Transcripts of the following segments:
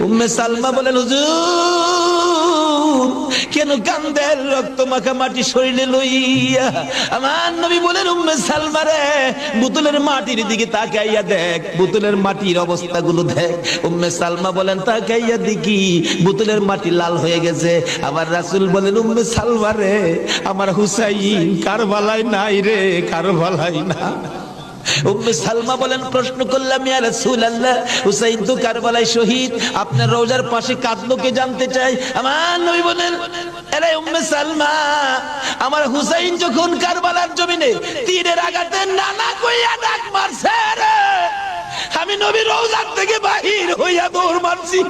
উম্মে সালমা বলেন, হুজুর কেন কান্দেন রক্ত মাখা মাটি শরীরে লইয়া? আমার নবী বলেন, উম্মে সালমা রে, বোতলের মাটির দিকে তাকাইয়া দেখ, বোতলের মাটির অবস্থাগুলো দেখ। উম্মে সালমা বলেন, তাকাইয়া দেখি বোতলের মাটি লাল হয়ে গেছে। আবার রাসূল বলেন, উম্মে সালমা রে, আমার হুসাইন কারবালায় নাই রে, কারবালায় না। উম্মে সালমা বলেন, প্রশ্ন করলাম, ইয়া রাসূলুল্লাহ, হুসাইন তো কারবালায় শহীদ, আপনার রওজার পাশে কাঁদলো কে জানতে চাই। আমার নবী বলেন, আরে উম্মে সালমা, আমার হুসাইন যখন কারবালার জমিনে তীরের আঘাতে নানা কইয়া ডাক মারছে রে, আমি নবী রওজার থেকে বাহির হইয়া দৌড় মারছি।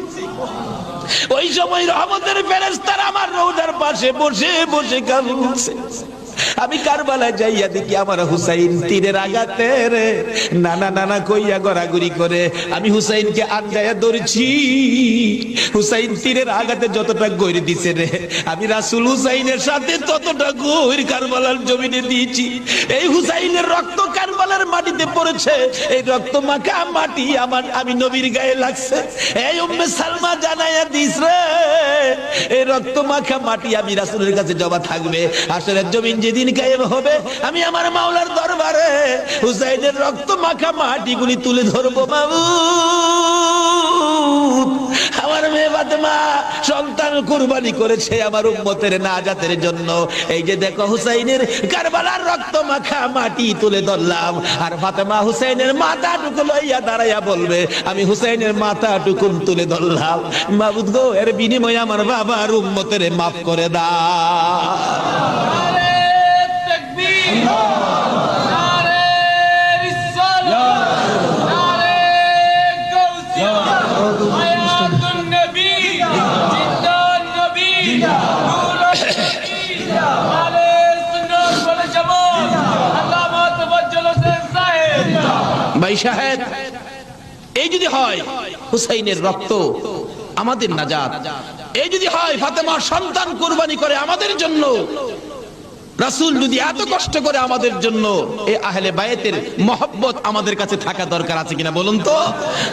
ওই সময় রহমতের ফেরেশতারা আমার রওজার পাশে বসে বসে কাঁদছে। আমি কারবালায় যাইয়া দেখি আমার হুসাইন তীরের আঘাতে রে নানা নানা কইয়া গড়াগড়ি করে। আমি হুসাইনকে আটকাইয়া ধরছি। হুসাইন তীরের আঘাতে যতটা গৈর দিছে রে, আমি রাসূল হুসাইনের সাথে ততটা গৈর কারবালার জমিনে দিয়েছি। এই হুসাইনের রক্ত কারবালার মাটিতে পড়েছে, এই রক্ত মাখা মাটি আমি নবীর গায়ে লাগছে। এই উম্মে সালমা জানাইয়া দিস রে, এই রক্ত মাখা মাটি আমি রাসূলের কাছে জমা থাকবে। হাশরের জমিন যেদিন কায়েম হবে, আমি আমার মাওলার দরবারে হুসাইনের রক্ত মাখা মাটিগুলি তুলে ধরবো। মাবুদ, আমার মেয়ে ফাতেমা সন্তান কুরবানি করেছে আমার উম্মতের নাজাতের জন্য। এই যে দেখো, হুসাইনের কারবালার রক্ত মাখা মাটি তুলে ধরলাম, আর ফাতেমা হুসাইনের মাথাটুকু লইয়া দাঁড়াইয়া বলবে, আমি হুসাইনের মাথাটুকু তুলে ধরলাম। মাবুদ গো, এর বিনিময়ে আমার বাবার উম্মতের মাফ করে দাও। ভাই সাহেব, এই যদি হয় হুসাইনের রক্ত আমাদের নাজাত, এই যদি হয় ফাতেমার সন্তান কুরবানি করে আমাদের জন্য, রাসূল যদি এত কষ্ট করে আমাদের জন্য, এই আহলে বায়াতের মহব্বত আমাদের কাছে থাকা দরকার আছে কিনা বলুন তো?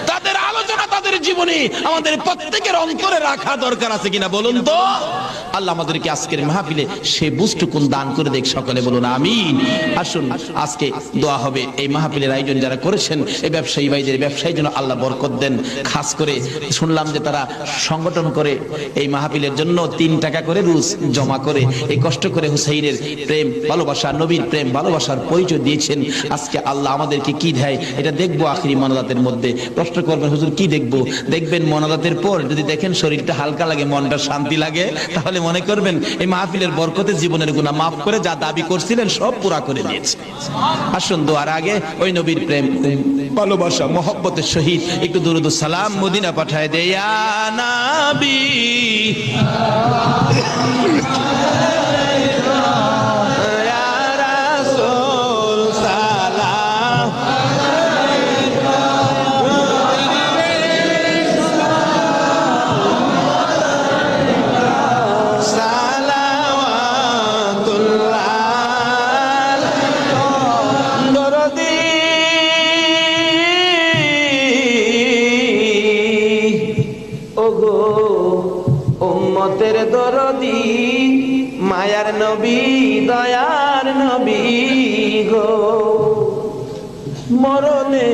তাদের আলোচনা, তাদের জীবনী আমাদের প্রত্যেকের অন্তরে রাখা দরকার আছে কিনা বলুন তো? আল্লাহ আমাদেরকে আজকের মাহফিলে সে বুঝটুকুন দান করে দেখ, সকলে বলুন আমিন। আসুন আজকে দোয়া হবে। এই মাহফিলের আয়োজন যারা করেছেন, এই ব্যবসায়ী ভাইদের ব্যবসায়ীর জন্য আল্লাহ বরকত দেন। খাস করে শুনলাম যে তারা সংগঠন করে এই মাহফিলের জন্য 3 টাকা করে রোজ জমা করে এই কষ্ট করে হুসাইনের প্রেম ভালোবাসা, নবীর প্রেম ভালোবাসার পরিচয় দিয়েছেন। আজকে আল্লাহ আমাদেরকে কি দেয় এটা দেখবো আখিরি মোনাজাতের মধ্যে। প্রশ্ন করবেন, হুজুর কি দেখবো? দেখবেন মোনাজাতের পর যদি দেখেন শরীরটা হালকা লাগে, মনটা শান্তি লাগে, তাহলে মনে করবেন এই মাহফিলের বরকতে জীবনের গুনাহ মাফ করে যা দাবি করছিলেন সব পুরা করে দিয়েছে। আসুন দোয়ার আগে ওই নবীর প্রেম ভালোবাসা মহব্বতের সহিত একটু দুরূদ ও সালাম মদিনা পাঠায় দে। ইয়া নবী দরদি মায়ার নবী, দয়ার নবী গো, মরণে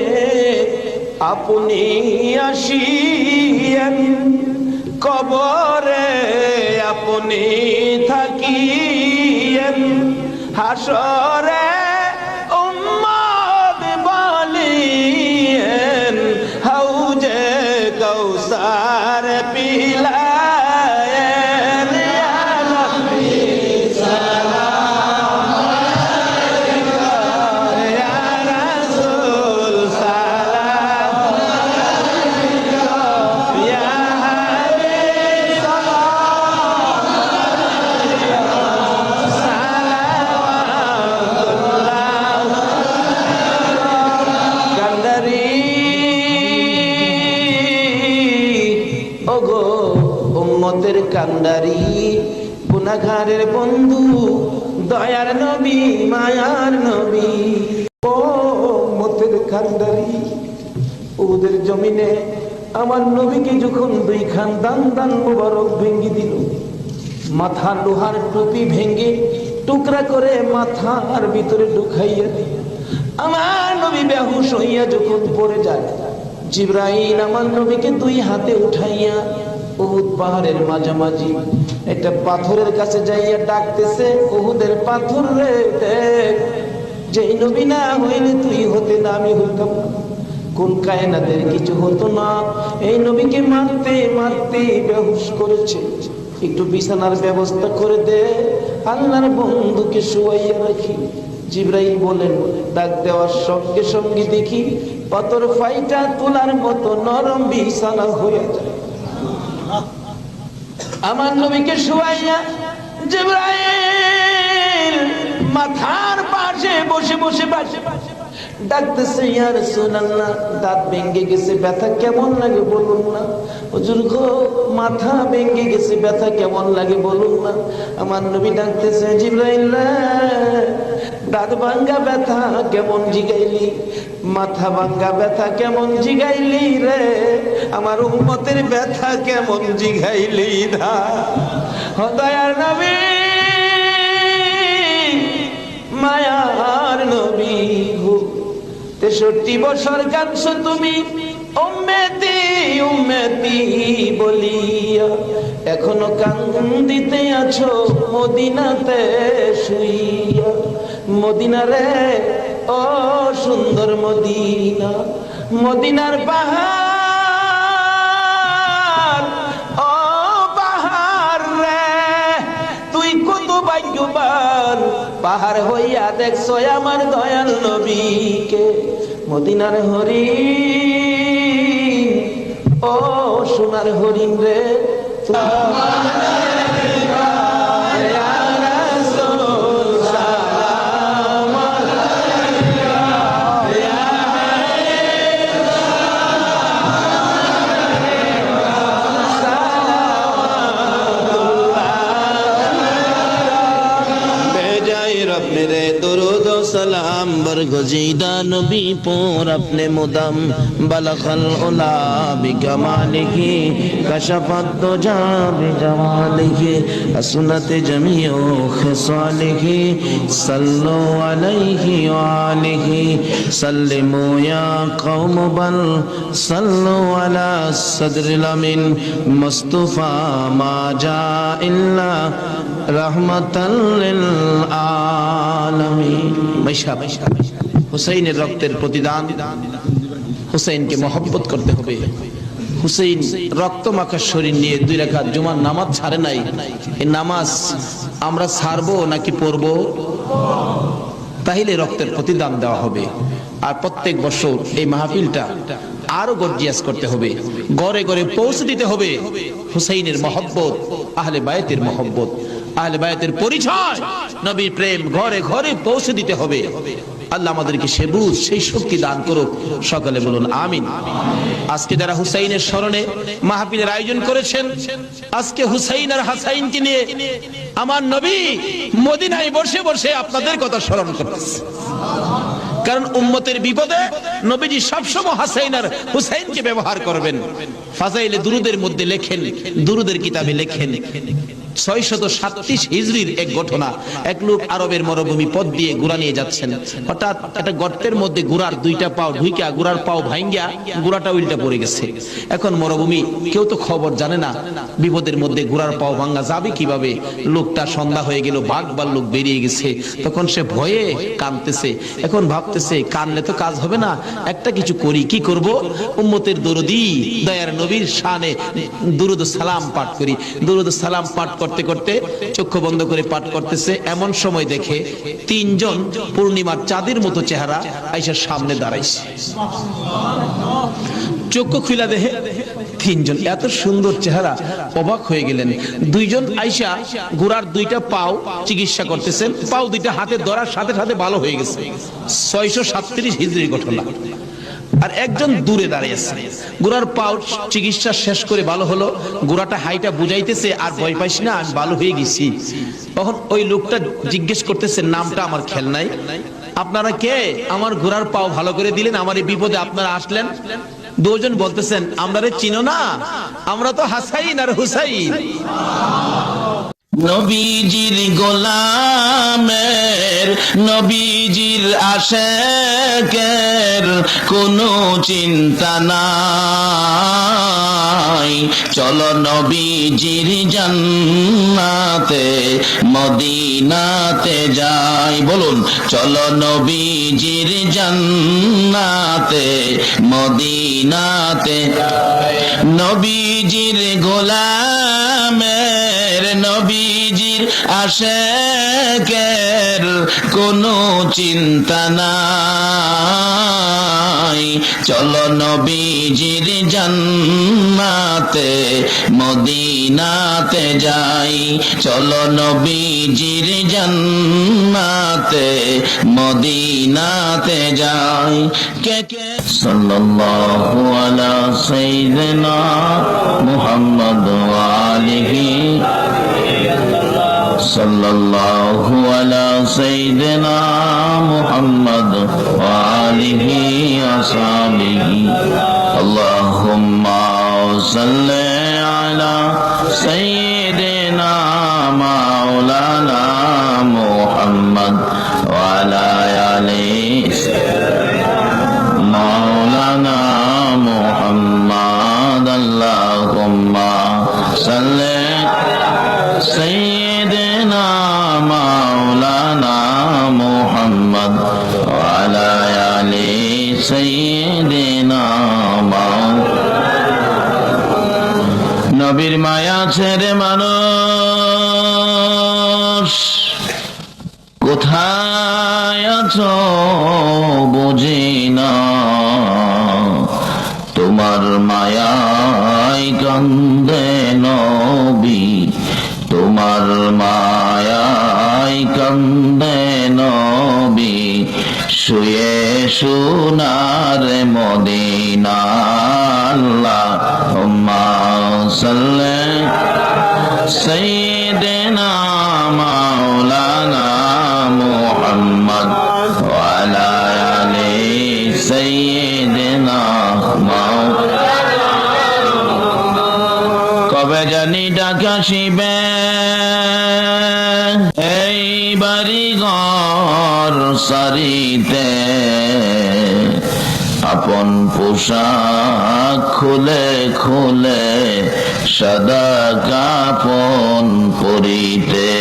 আপনি আসিয়েন, কবরে আপনি থাকিয়েন, হাসরে উম্মত বলিয়েন, হাউজে কাউসার পিলা কান্দারি, গুনাহগারের বন্ধু, দয়ার নবী, মায়ার নবী, ও উম্মতের কান্দারি। ওদের জমিনে আমার নবীকে যখন দুই খান দান দান মুবারক ভেঙ্গে দিল, মাথা লোহার টুপি ভেঙ্গে টুকরা করে মাথার ভিতরে ঢুকাইয়া দিল। আমার নবী বেহুশ হইয়া যখন পড়ে যায়, জিবরাইল আমার নবীকে দুই হাতে উঠাইয়া উহুদ পাহাড়ের মাঝামাঝি একটা পাথরের কাছে যাইয়া ডাকতেছে, উহুদের পাথর রে দেখ, যেই নবী না হইলে তুই হতে না, আমি হইতাম না, কোন কায়নাতের কিছু হতো না, এই নবীকে মারতে মারতে বেহুশ করেছে, একটু বিছানার ব্যবস্থা করে দে, আল্লাহর বন্ধুকে শুয়াইয়া রাখি। জিবরাইল বলেন, ডাক দেওয়ার সঙ্গে সঙ্গে দেখি পাথর ফাইটা তোলার মতো নরম বিছানা হয়ে যায়। আমার নবীকে শুয়াইয়া জিবরাইল মাথার পাশে বসে বসে ডাকতেছে, ইয়া রাসূলুল্লাহ, দাঁত ভেঙে গেছে, ব্যথা কেমন লাগে বলুন না। হুজুর গো, মাথা ভেঙে গেছে, ব্যথা কেমন লাগে বলুন না। আমার নবী ডাকতেছে, জিবরাইল দাঁত ভাঙ্গা ব্যথা কেমন জিগাইলি, মাথা ভাঙ্গা ব্যথা কেমন জিগাইলি রে, আমার উম্মতের ব্যথা কেমন জিগাইলি দা। দয়ার নবী, মায়ার নবী গো, 63 বছর কাঁদছো তুমি উম্মতি উম্মতি বলিয়া, এখনো কান্দিতে আছো মদিনাতে শুইয়া। মদিনা রে ও সুন্দর মদিনা, মদিনার পাহাড়, ও পাহাড় রে তুই কত ভাগ্যবান, পাহাড় হইয়া দেখছো আমার দয়াল নবীকে। মদিনার হরিণ, ও সোনার হরিণ রে, मेरे दुरूद सलाम बरगुज़ीदा नबी पर अपने मुदम बलगल उला बिकमालिही कशफत दुजा बिजमालिही हसनत जमीउ खिसालिही सल्लु अलैहि व आलिही सल्लिमू या कौम बल सल्लु अला सदरिल अमीन मुस्तफा मा जा इल्ला रहमतल लिल आलमीन। হুসাইনের রক্তের প্রতিদান, হুসাইনকে মহব্বত করতে হবে। হুসাইন রক্ত মাখা শরীর নিয়ে 2 রাকাত জুমার নামাজ ছাড়ে নাই। এই নামাজ আমরা ছাড়বো নাকি পড়বো? তাহলে রক্তের প্রতিদান দেওয়া হবে। আর প্রত্যেক বছর এই মাহফিলটা আরো গর্জিয়াস করতে হবে, ঘরে ঘরে পৌঁছে দিতে হবে হুসাইনের মহব্বত, আহলে বায়তের মহব্বত, আহলে বায়তের পরিচয়, নবীর প্রেম ঘরে ঘরে পৌঁছে দিতে হবে। আল্লাহ আমাদেরকে সে বুঝ, সেই শক্তি দান করুক। সকলে বলুন আমিন। আজকে যারা হুসাইনের স্মরণে মাহফিলের আয়োজন করেছেন, আজকে হুসাইন আর হাসাইনকে নিয়ে আমার নবী মদিনায় বসে বসে আপনাদের কথা স্মরণ করতেছে। কারণ উম্মতের বিপদে নবীজি সবসময় হাসাইন আর হুসাইনকে ব্যবহার করবেন। ফাজাইলে দুরুদের মধ্যে লেখেন, দুরুদের কিতাবে লেখেন 637 হিজরির এক ঘটনা। এক লোক আরবের মরুভূমি পথ দিয়ে ঘোড়া নিয়ে যাচ্ছেন, হঠাৎ একটা গর্তের মধ্যে ঘোড়ার 2টা পাও ঢুইকা, ঘোড়ার পাও ভাঙ্গিয়া ঘোড়াটা উল্টা পড়ে গেছে। এখন মরুভূমি, কেউ তো খবর জানে না, বিপদের মধ্যে ঘোড়ার পাও ভাঙ্গা যাবে কিভাবে। লোকটা সন্ধ্যা হয়ে গেল, বাঘ ভাল্লুক বেরিয়ে গেছে, তখন সে ভয়ে কাঁদতেছে। এখন ভাবতেছে কানলে তো কাজ হবে না, একটা কিছু করি। কি করব? উম্মতের দরদি দয়ার নবীর শানে দুরুদ সালাম পাঠ করি। দুরুদ সালাম পাঠ করতে করতে চক্ষু বন্ধ করে পাঠ করতেছে, এমন সময় দেখে 3 জন পূর্ণিমার চাঁদের মতো চেহারা আয়েশার সামনে দাঁড়াইছে। চক্ষু খুলে দেখে 3 জন এত সুন্দর চেহারা, অবাক হয়ে গেলেন। 2 জন আয়েশা ঘোড়ার 2টা পাও চিকিৎসা করতেছেন, পাও 2টা হাতে ধরার সাথে সাথে ভালো হয়ে গেছে। 637 হিজরির ঘটনা। আর একজন দূরে দাঁড়িয়ে আছে, ঘোড়ার পাও চিকিৎসা শেষ করে ভালো হলো, ঘোড়াটা হাইটা বুঝাইতেছে, আর ভয় পাইস না, আমি ভালো হয়ে গেছি। তখন ওই লোকটা জিজ্ঞেস করতেছে, নামটা আমার খেয়াল নাই, আপনারা কে? আমার ঘোড়ার পাও ভালো করে দিলেন, আমার এই বিপদে আপনারা আসলেন। দুজন বলতেছেন আমরা রে চিনো না, আমরা তো হাসাইন আর হুসাইন। নবীজির গোলামের, নবীজির আশেকের কোনো চিন্তা নাই। চলো নবীজির জান্নাতে মদিনাতে যাই। বলুন, চলো নবীজির জান্নাতে মদিনাতে। নবীজির গোলামের, নবীজির আশেকের কোনো চিন্তা নাই। চলো নবীজির জান্নাতে মদিনাতে যাই। চলো নবীজির জান্নাতে মদিনাতে যাই। কে কে সাল্লাল্লাহু আলা সাইয়্যিদিনা মুহাম্মদ ওয়া আলিহি সাল্লাল্লাহু আলা সাইয়্যিদিনা মুহাম্মদ ওয়া আলিহি আসহাবিহি। আল্লাহুম্মা সাল্লি আলা সাইয়্যিদিনা মাওলানা মুহাম্মদ ওয়া আলা আলি মাওলানা মুহাম্মদ। আল্লাহুম্মা সাল্লি সাইয়্যিদিনা মাওলানা মুহাম্মদ ওয়া আলা আলি সাইয়্যিদিনা নবীর মায়া ছেড়ে মানুষ কোথায় আছো বুঝি না। তোমার মায়ায় কান্দে নবী, তোমার মায়ায় কান্দে নবী। শুয়ে সোনার মদিনা। আল্লাহুম্মা সাল্লি সাইয়্যিদিনা মাওলানা মুহাম্মদ ওয়া আলা আলি সাইয়্যিদিনা মাওলানা। কবে জানি ডাকাশিবে এই বাড়ি ঘর সারিতে। আপন পোশাক খুলে খুলে সাদা কাফন পরিতে।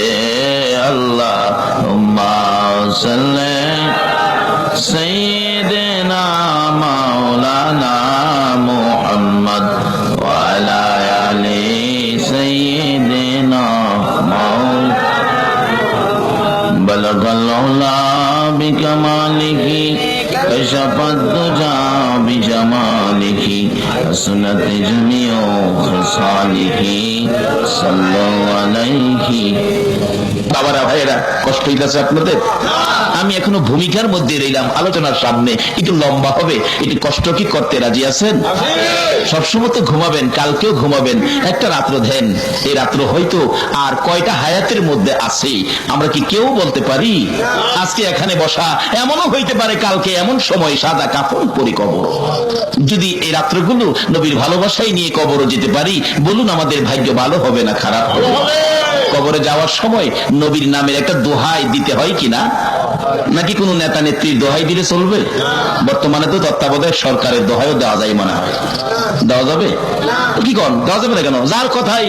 আল্লাহুম্মা সাল্লি সাইয়্যিদিনা মাওলানা মুহাম্মদ ওয়া আলা আলি সাইয়্যিদিনা মাওলানা। বালাগাল উলা বিকামালিহি কশফাদ দুজা বিজামালিহি হাসনাত জামিউ খিসালিহি সাল্লাল্লাহু আলাইহি। বাবারা ভাইয়েরা, কষ্ট হইতেছে আপনাদের? আমি এখনো ভূমিকার মধ্যে রইলাম, আলোচনার সামনে একটু লম্বা হবে, একটু কষ্ট কি করতে রাজি আছেন? সবসময় তো ঘুমাবেন, কালকেও ঘুমাবেন, একটা রাত্র দেন। এই রাত্র হয়তো আর কয়টা হায়াতের মধ্যে আছে আমরা কি কেউ বলতে পারি? আজকে এখানে বসা, এমনও হইতে পারে কালকে এমন সময় সাদা কাফন পরি কবর। যদি এই রাত্রগুলো নবীর ভালোবাসায় নিয়ে কবরও যেতে পারি, বলুন আমাদের ভাগ্য ভালো হবে না খারাপ হবে? কবরে যাওয়ার সময় নবীর নামের একটা দোহাই দিতে হয় কিনা? নাকি কোন নেতা নেত্রীর দোহাই দিলে চলবে? বর্তমানে তো তত্ত্বাবধায়ক সরকারের দোহাইও দেওয়া যায় মনে হয়। দেওয়া যাবে কি? কোন দেওয়া যাবে না কেন? যার কথাই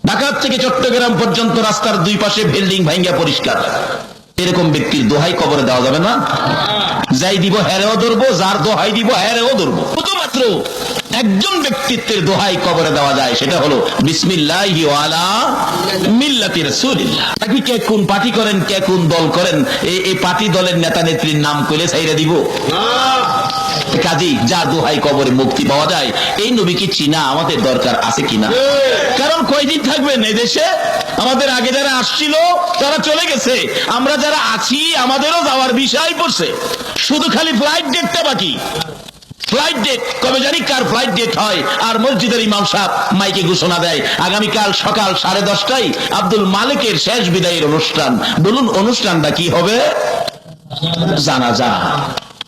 ঢাকা থেকে চট্টগ্রাম পর্যন্ত রাস্তার দুই পাশে বিল্ডিং ভাঙ্গা পরিষ্কার, এরকম ব্যক্তির দোহাই কবরে দেওয়া যাবে না? যাই দিব হেরেও ধরবো, যার দোহাই দিব হেরেও ধরবো। শুধুমাত্র একজন ব্যক্তিত্বের দোহাই কবরে দেওয়া যায়, সেটা হলো বিসমিল্লাহি ওয়া আলা মিল্লাতি রাসূলিল্লাহ। নাকি কে কোন পার্টি করেন, কে কোন দল করেন, এই পার্টি দলের নেতা নেত্রীর নাম কইলে ছাইরা দিব? কাজী যার দোহাই কবরে মুক্তি পাওয়া যায়, এই নবীকে চিনা আমাদের দরকার আছে কিনা? কারণ কয়দিন থাকবেন এই দেশে? আমাদের আগে যারা আসছিল তারা চলে গেছে, আমরা যারা আছি আমাদেরও যাওয়ার বিষয় পড়ছে। শুধু খালি ফ্লাইট ডেটটা বাকি। ফ্লাইট ডেট কবে জানি কার ফ্লাইট ডেট হয়, আর মসজিদের ইমাম সাহেব মাইকে ঘোষণা দেয় আগামীকাল সকাল 10:30টায় আব্দুল মালিকের শেষ বিদায়ের অনুষ্ঠান। বলুন অনুষ্ঠানটা কি হবে? জানাজা।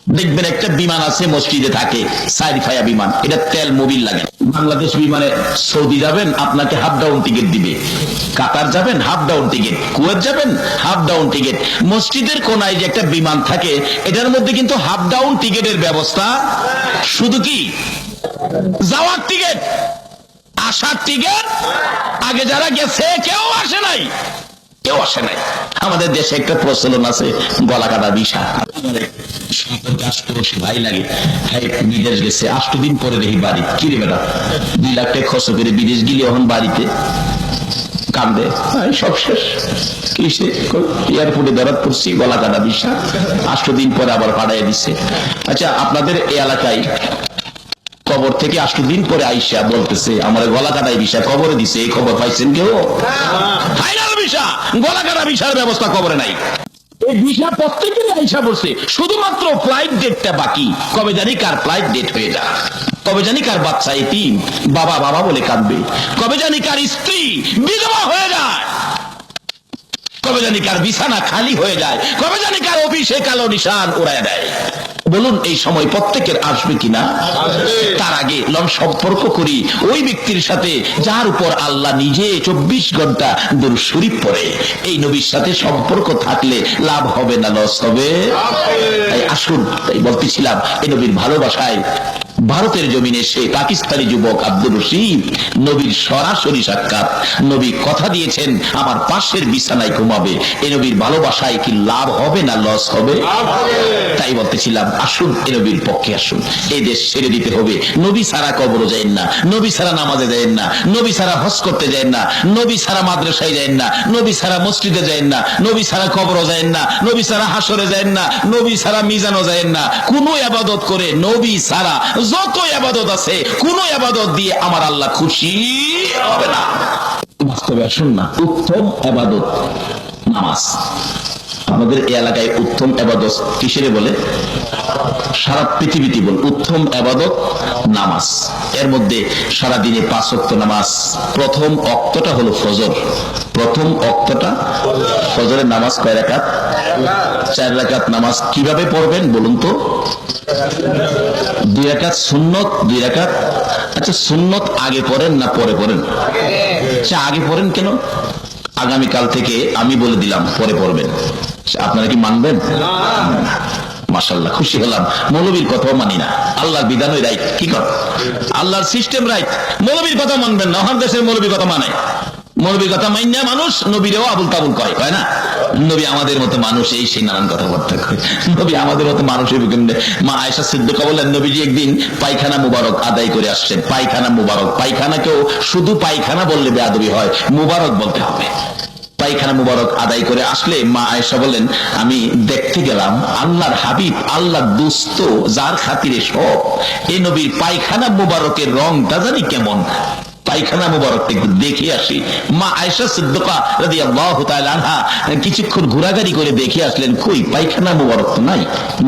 দেখবেন একটা বিমান আছে মসজিদে থাকে, সাইরিফায়া বিমান, এটা তেল মোবিল লাগে। বাংলাদেশ বিমানে সৌদি যাবেন আপনাকে হাফ ডাউন টিকিট দিবে, কাতার যাবেন হাফ ডাউন টিকিট, কুয়েত যাবেন হাফ ডাউন টিকিট। মসজিদের কোনায় যে একটা বিমান থাকে এটার মধ্যে কিন্তু হাফ ডাউন টিকিটের ব্যবস্থা, শুধু কি যাওয়ার টিকিট, আসার টিকিট আগে যারা গেছে কেউ আসে নাই, কেউ আসে নাই। আমাদের দেশে একটা প্রচলন আছে গলা কাটা ভিসা। ভাই লাগে বিদেশ গেছে 8 দিন পরে দেখি বাড়ি, কিরে বেটা 2 লাখ টাকা খরচ করে বিদেশ গেলে এখন বাড়িতে কান্দে, সব শেষ। কিসে এয়ারপোর্টে ধরাত পড়ছি, গলা কাটা ভিসা, 8 দিন পরে আবার পাঠাইয়া দিচ্ছে। আচ্ছা, আপনাদের এই এলাকায় কবর থেকে 8 দিন পরে আইসা বলতেছে আমার গলা কাটাই ভিসা কবরে দিছে, এই খবর পাইছেন কেউ? ফাইনাল ভিসা, গলা কাটা ভিসার ব্যবস্থা কবরে নাই। এই ভিসা প্রত্যেকেরই আইসা বলছে, শুধুমাত্র ফ্লাইট ডেটটা বাকি। কবে জানি কার ফ্লাইট ডেট হয়ে যায়, কবে জানি কার বাচ্চা এতিম বাবা বাবা বলে কাঁদবে, কবে জানি কার স্ত্রী বিধবা হয়ে যায়, কবে জানি কার বিছানা খালি হয়ে যায়, কবে জানি কার অফিসে কালো নিশান উড়ায় দেয়। বলুন এই সময় প্রত্যেকের আসবে কিনা? তার আগে লন সম্পর্ক করি ওই ব্যক্তির সাথে যার উপর আল্লাহ নিজে 24 ঘন্টা দুরূদ শরীফ পড়ে। এই নবীর সাথে সম্পর্ক থাকলে লাভ হবে না লস হবে? তাই আসুন, তাই বলতেছিলাম এই নবীর ভালোবাসায় ভারতের জমিনে সে পাকিস্তানি যুবক আব্দুর রশিদ নবীর সরাসরি সাক্ষাৎ। নবী কথা দিয়েছেন আমার পাশের বিছানায় ঘুমাবে। এই নবীর ভালোবাসায় কি লাভ হবে না লস হবে? তাই বলতেছিলাম আসুন এই নবীর পক্ষে আসুন। এই দেশ ছেড়ে দিতে হবে। নবী ছাড়া কবরে যায়েন না, নবী ছাড়া নামাজে যায়েন না, নবী ছাড়া হজ করতে যায়েন না, নবী ছাড়া মাদ্রাসায় যায়েন না, নবী ছাড়া মসজিদে যায়েন না, নবী ছাড়া কবরে যায়েন না, নবী ছাড়া হাসরে যায়েন না, নবী ছাড়া মিজানও যায়েন না। কোন ইবাদত করে নবী ছাড়া যত ইবাদত আছে কোন ইবাদত দিয়ে আমার আল্লাহ খুশি হবে না। বাস্তবে আসুন না, উত্তম ইবাদত নামাজ। আমাদের এই এলাকায় উত্তম ইবাদত কিসের বলে? সারা পৃথিবীতে বল উত্তম ইবাদত নামাজ। এর মধ্যে সারা দিনে 5 ওয়াক্ত নামাজ। প্রথম ওয়াক্তটা হলো ফজর। প্রথম ওয়াক্তটা ফজরের নামাজ কয় রাকাত? 4 রাকাত নামাজ। কিভাবে পড়বেন বলুন তো? 2 রাকাত সুন্নত, 2 রাকাত। আচ্ছা, সুন্নত আগে পড়েন না পরে পড়েন? আচ্ছা, আগে পড়েন কেন? আগামীকাল থেকে আমি বলে দিলাম পরে পড়বেন। আপনারা কি মানবেন? মাশাআল্লাহ, খুশি হলাম। মৌলবীর কথাও মানি না, আল্লাহর বিধানই রাইট। কি কর, আল্লাহর সিস্টেম রাইট। মৌলবীর কথা মানবেন না, আমার দেশের মৌলবীর কথা মানে। মৌলবীর কথা মাইনা মানুষ নবীরেও আবুল তাবুল কয়, হয় না? নবী আমাদের মতো মানুষ, এই সেই নানান কথাবার্তা কয়। নবী আমাদের মতো মানুষের মা আয়েশা সিদ্দিকা বলেন নবীজি একদিন পায়খানা মুবারক আদায় করে আসছেন। পায়খানা মুবারক, পায়খানাকেও শুধু পায়খানা বললে বেয়াদবি হয়, মুবারক বলতে হবে। পায়খানা মুবারক আদায় করে আসলে মা আয়েশা বলেন আমি দেখতে গেলাম আল্লাহর হাবিব, আল্লাহর দোস্ত, যার খাতিরে সব, এই নবীর পায়খানা মুবারকের রংটা জানি কেমন, পায়খানা মুবারক একটু দেখে আসি। মা আয়েশা সিদ্দিকা রাদিয়াল্লাহু তাআলা আনহা কিছুক্ষণ ঘোরাঘুরি করে দেখে আসলেন, কই পায়খানা মুবারক তো নাই,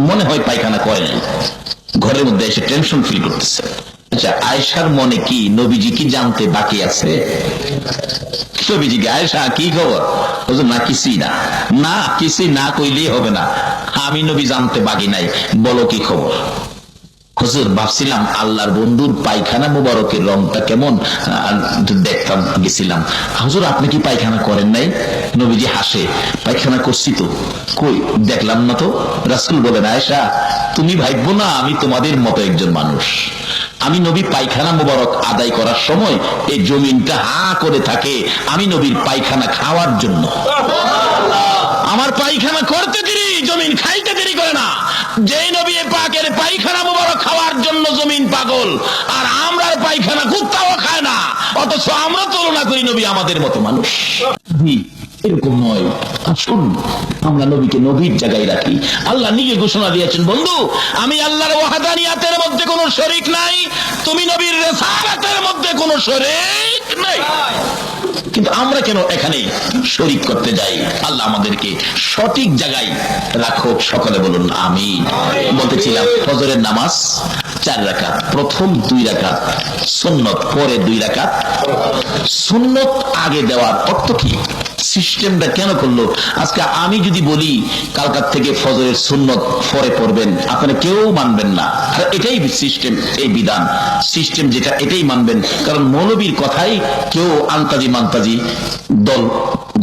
মনে হয় পায়খানা করে নাই। ঘরের মধ্যে এসে টেনশন ফিল করতেছে। আচ্ছা, আয়েশার মনে কি নবীজি কি জানতে বাকি আছে? নবীজিকে আয়েশা কি খবর? না কিছুই না। না কিছুই না কইলেই হবে না, আমি নবী জানতে বাকি নাই, বলো কি খবর? হুজুর ভাবছিলাম আল্লাহর বন্ধুর পায়খানা মুবারকের রংটা কেমন দেখতাম, গেছিলাম। হুজুর আপনি কি পায়খানা করেন নাই? নবীজি হাসে, পায়খানা করছি তো, কই দেখলাম না তো। রাসূল বলেন আয়েশা তুমি ভাববো না আমি তোমাদের মতো একজন মানুষ। আমি নবী পায়খানা মুবারক আদায় করার সময় এই জমিনটা হা করে থাকে আমি নবীর পায়খানা খাওয়ার জন্য। আমার পায়খানা করতে দেরি, জমিন খাইতে দেরি করে না। যেই নবী পাকের পায়খানা মুবারক খাওয়ার জন্য জমিন পাগল, আর আমরা পায়খানা কুত্তাও খায় না, অথচ আমরা তুলনা করি নবী আমাদের মতো মানুষ। এরকম নয়। আসুন আমরা নবীকে নবীর জায়গায় রাখি। আল্লাহ নিজে ঘোষণা দিয়েছেন, বন্ধু আমি আল্লাহর ওয়াহদানিয়াতের মধ্যে কোনো শরীক নাই, তুমি নবীর রিসালাতের মধ্যে কোনো শরীক নাই। কিন্তু আমরা কেন এখানে শরীক করতে যাই? আল্লাহ আমাদেরকে সঠিক জায়গায় রাখো, সকলে বলুন আমিন। বলতেছিলাম ফজরের নামাজ 4 রাকাত, প্রথম 2 রাকাত সুন্নত, পরে 2 রাকাত। সুন্নত আগে দেওয়ার অর্থ কি? সিস্টেমটা কেন করলো? আজকে আমি যদি বলি কালকার থেকে ফজরের সুন্নত পরে পড়বেন, আপনারা কেউ মানবেন না। আর এটাই সিস্টেম, এই বিধান সিস্টেম যেটা, এটাই মানবেন। কারণ মৌলবীর কথাই কেউ আন্তাজি মান্তাজি দল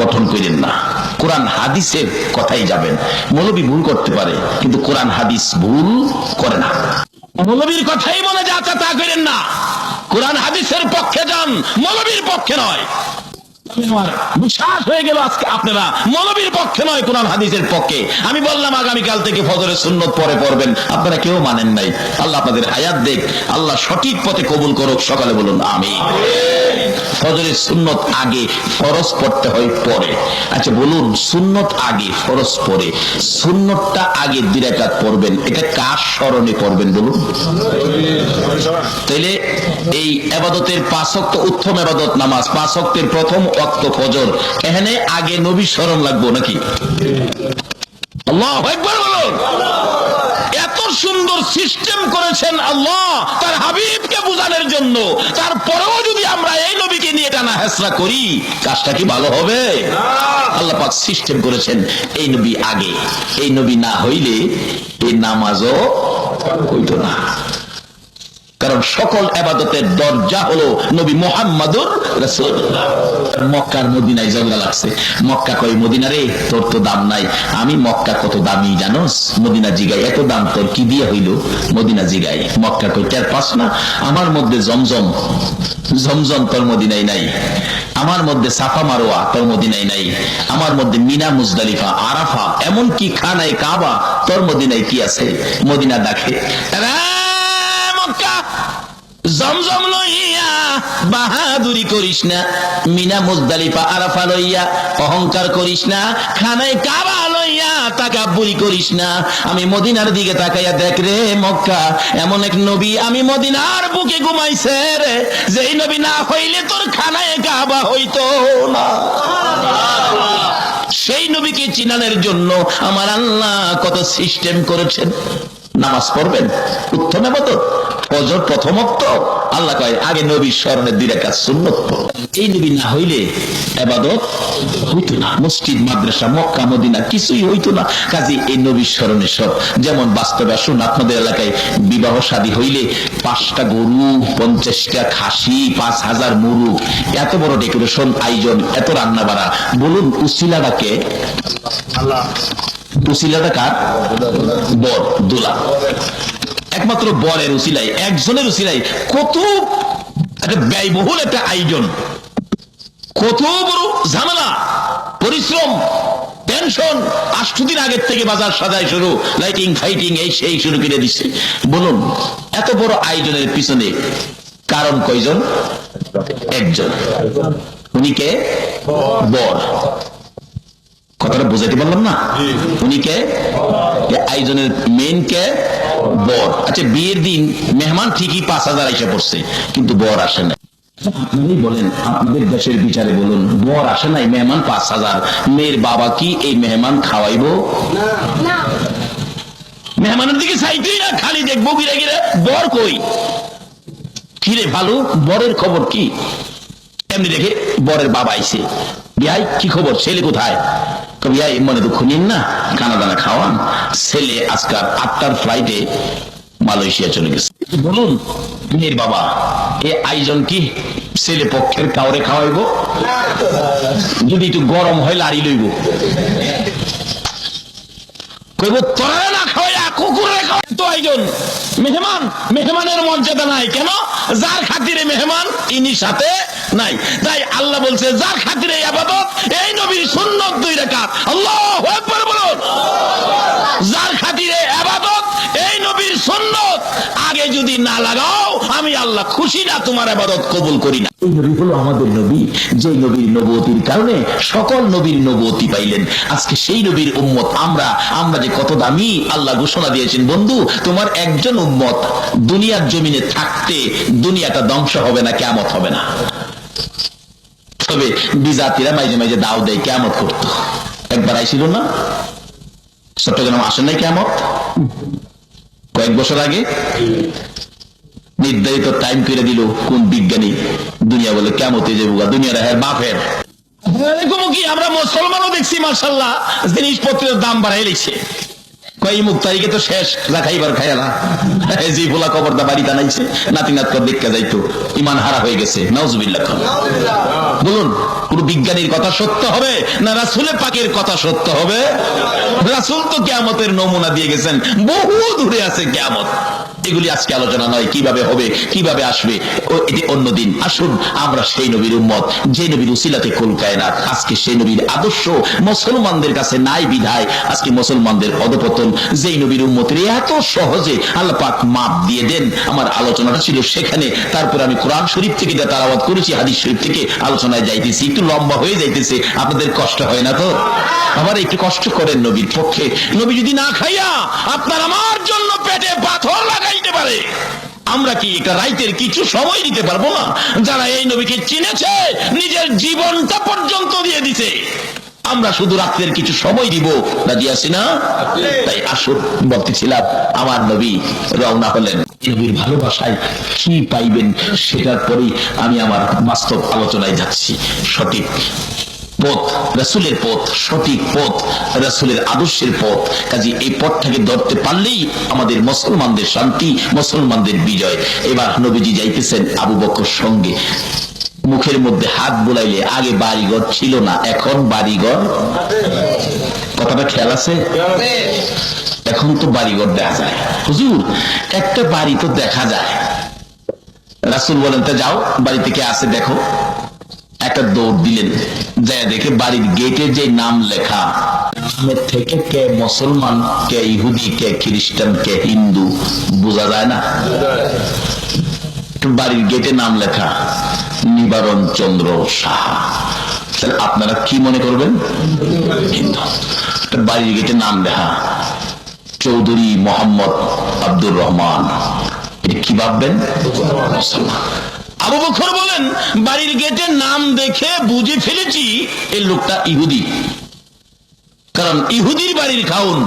গঠন করেন না, কোরআন হাদিসের কথাই যাবেন। মৌলবী ভুল করতে পারে, কিন্তু কোরআন হাদিস ভুল করে না। মৌলবীর কথাই মনে যাচ্ছে তা করেন না, কোরআন হাদিসের পক্ষে যান, মৌলবীর পক্ষে নয়। আমার বিশ্বাস হয়ে গেল আজকে আপনারা মৌলবীর পক্ষে নয়, কোরআন হাদিসের পক্ষে। আমি বললাম আগামীকাল থেকে ফজরের সুন্নত পরে পড়বেন, আপনারা কেউ মানেন নাই। আল্লাহ আপনাদের হায়াত দেখ, আল্লাহ সঠিক পথে কবুল করুক। সকালে বলুন আমিন। ফজরের সুন্নত আগে, ফরজ পড়তে হয় পরে। আচ্ছা বলুন, সুন্নত আগে ফরজ পরে, সুন্নতটা আগে 2 রাকাত পড়বেন, এটা কার স্মরণে পড়বেন বলুন? তাইলে এই ইবাদতের 5 ওয়াক্ত উত্তম ইবাদত নামাজ, 5 ওয়াক্তের প্রথম ওয়াক্ত ফজর, এখানে আগে নবীর স্মরণ লাগবে নাকি? আল্লাহু আকবার বলুন। এত সুন্দর সিস্টেম করেছেন আল্লাহ তার হাবিবকে বোঝানোর জন্য, তারপরেও যদি আমরা এই নবীকে নিয়ে টানা হেসরা করি, কাজটা কি ভালো হবে? আল্লাহ পাক সিস্টেম করেছেন এই নবী আগে, এই নবী না হইলে এই নামাজও হইতো না। কারণ সকল ইবাদতের দরজা হলো নবী মুহাম্মদুর রাসূলুল্লাহ। মক্কার মদিনায় জঙ্গা লাগছে, মক্কা কই মদিনা রে তোর তো দাম নাই। আমি মক্কা কত দামি জানোস? মদিনা জিগাই এত দাম তোর কি দিয়ে হইল? মদিনা জিগাই মক্কা কই টের পাস না? আমার মধ্যে জমজম, জমজম তোর মদিনায় নাই। আমার মধ্যে সাফা মারোয়া তোর মদিনায় নাই। আমার মধ্যে মিনা মুজদালিফা আরাফা এমনকি খানায় কাবা তোর মদিনায় কি আছে? মদিনা ডাকে, মক্কা জমজম লইয়া বাহাদুরি করিস না, মিনা মুজদালিফা আরাফা লইয়া অহংকার করিস না, খানায় কাবা লইয়া তাকাব্বুরি করিস না। আমি মদিনার দিকে তাকাইয়া দেখ রে মক্কা, এমন এক নবী আমি মদিনার বুকে ঘুমাইছে রে, যেই নবী না হইলে তোর খানায় কাবা হইতো না। সেই নবীকে চিনানোর জন্য আমার আল্লাহ কত সিস্টেম করেছেন। নামাজ পড়বেন উত্তম ইবাদত, ফজর প্রথম ওয়াক্ত, আল্লাহ কয় আগে নবীর স্মরণে 2 রাকাত সুন্নত পড়ো। এই নবী না হইলে ইবাদত হইতো না, মসজিদ মাদ্রাসা মক্কা মদিনা কিছুই হইতো না। কাজী এই নবীর স্মরণে সব। যেমন বাস্তবে আসুন, আপনাদের এলাকায় বিবাহ শাদী হইলে 5টা গরু, 50টা খাসি, 5000 মুরগ, এত বড় ডেকোরেশন আয়োজন, এত রান্না বাড়া। বলুন উসিলাটাকে? আল্লাহ। উসিলাটা কার? বর দোলা। একমাত্র বরের উসিলাই, একজনের উসিলাই কত একটা ব্যয়বহুল একটা আয়োজন, কত বড় ঝামেলা, পরিশ্রম, টেনশন। 8 দিন আগের থেকে বাজার সাজায় শুরু, লাইটিং ফাইটিং এই সেই শুরু করে দিচ্ছে। বলুন এত বড় আয়োজনের পিছনে কারণ কয়জন? একজন। উনি কে? বর। কথাটা বুঝাইতে পারলাম না? উনি কে? আয়োজনের মেন কে? বর। আচ্ছা বিয়ের দিন মেহমান ঠিকই 5000 এসে পড়ছে, কিন্তু বর আসে না। আপনি বলেন, আপনাদের দেশের বিচারে বলুন, বর আসে নাই, মেহমান 5000, মেয়ের বাবা কি এই মেহমান খাওয়াইবো? না। মেহমানের দিকে চাইতেই না, খালি দেখবো গিরে গিরে বর কই। কিরে ভালো, বরের খবর কি? এমনি দেখে বরের বাবা আইছে, বিয়াই কি খবর, ছেলে কোথায়? বিয়াই মনে দুঃখ নিন না, কানা দানা খাওয়ান, ছেলে আজকাল 8টার ফ্লাইটে মালয়েশিয়া চলে গেছে। বলুন মেয়ের বাবা এই আয়োজন কি ছেলে পক্ষের কাউরে খাওয়াইব? যদি একটু গরম হয় লাড়ি লইব, কইব তোরা না খাওয়াইয়া কুকুরে খাওয়াই তো আয়োজন। মেহমান, মেহমানের মর্যাদা নাই কেন? যার খাতিরে মেহমান ইনি সাথে নাই। তাই আল্লাহ বলছে যার খাতিরে ইবাদত, এই নবীর সুন্নত 2 রাকাত। আল্লাহু আকবার বলুন। যার খাতিরে ইবাদত, এই নবীর সুন্নত আগে যদি না লাগাও, আমি আল্লাহ খুশি না, তোমার ইবাদত কবুল করি না। এই নবী হলো আমাদের নবী, যে নবীর নবুয়তির কারণে সকল নবীর নবুয়তি পাইলেন। আজকে সেই নবীর উম্মত আমরা যে কত দামি। আল্লাহ ঘোষণা দিয়েছেন, বন্ধু তোমার একজন উম্মত দুনিয়ার জমিনে থাকতে দুনিয়াটা ধ্বংস হবে না, কিয়ামত হবে না। তবে বিজাতিরা মাঝে মাঝে দাও দেয়, কিয়ামত করতো। একবার আইছিল না চট্টগ্রাম, আসেন নাই কিয়ামত? কয়েক বছর আগে নির্ধারিত টাইম করে দিল কোন বিজ্ঞানী, দুনিয়া বলে কিয়ামতে যাবো, দুনিয়ার হ্যাঁ বাপের। এরকম কি আমরা মুসলমানও দেখছি মাশাআল্লাহ জিনিসপত্রের দাম বাড়াই লিখছে। কই মুক্তারিকে তো শেষ রাখাইবার খায়ালা জি ভোলা কবরদা বাড়ি টানাইছে নাতি নাত কর দেখতে যাইতো ঈমান হারা হয়ে গেছে। নাউজুবিল্লাহ। বলুন কোন বিজ্ঞানীর কথা সত্য হবে না রাসূলের পাকের কথা সত্য হবে? রাসূল তো কিয়ামতের নমুনা দিয়ে গেছেন, বহু দূরে আছে কিয়ামত। এগুলি আজকে আলোচনা নয়, কিভাবে হবে কিভাবে আসবে এটি অন্যদিন। আসুন আমরা সেই নবীর উম্মত, যে নবীর উসিলাতে কুল কায়নাত। আজকে সেই নবীর আদর্শ মুসলমানদের কাছে নাই বিধায় আজকে মুসলমানদের অধপতন। যেই নবীর উম্মতের এত সহজে আল্লাহ পাক মাপ দিয়ে দেন। আমার আলোচনাটা ছিল সেখানে, তারপর আমি কোরআন শরীফ থেকে যা তালাওয়াত করেছি, হাদিস শরীফ থেকে আলোচনায় যাইতেছি, একটু লম্বা হয়ে যাইতেছে। আপনাদের কষ্ট হয় না তো? আবার একটু কষ্ট করেন নবীর পক্ষে। নবী যদি না খাইয়া আপনার আমার জন্য পেটে পাথর লাগাইতে পারে, আমরা কি এটা রাইতের কিছু সময় দিতে পারবো না? যারা এই নবীকে চিনেছে নিজের জীবনটা পর্যন্ত দিয়ে দিছে, আমরা শুধু রাত্রের কিছু সময় দিব, রাজি আছি না? তাই আসুন, বলতেছিলাম আমার নবী রওনা হলেন। নবীর ভালোবাসায় কি পাইবেন সেটার পরেই আমি আমার বাস্তব আলোচনায় যাচ্ছি। সঠিক পথ রাসূলের পথ, সঠিক পথ রাসূলের আদর্শের পথ। কাজে এই পথটাকে ধরতে পারলেই আমাদের মুসলমানদের শান্তি, মুসলমানদের বিজয়। এবার নবীজি যাইতেছেন আবু বকর সঙ্গে। মুখের মধ্যে হাত বুলাইলে, আগে বাড়িঘর ছিল না, এখন বাড়িঘর। কথাটা খেয়াল আছে? এখন তো বাড়িঘর দেখা যায়। হুজুর একটা বাড়ি তো দেখা যায়। রাসূল বলেন তা যাও বাড়ি থেকে আসে দেখো। একটা দৌড় দিলেন, যায় দেখে বাড়ির গেটে যে নাম লেখা, নামের থেকে কে মুসলমান, কে ইহুদি, কে খ্রিস্টান, কে হিন্দু বোঝা যায় না? বাড়ির গেটে নাম লেখা নিবারণ চন্দ্র সাহা। তাহলে আপনারা কি মনে করবেন? হিন্দু। বাড়ির গেটে নাম লেখা চৌধুরী মোহাম্মদ আব্দুর রহমান, এটা কি ভাববেন? মুসলমান। আবু বকর বলেন বাড়ির গেটে নাম দেখে বুঝে ফেলেছি এই লোকটা ইহুদি, কারণ ইহুদির বাড়ির খাউন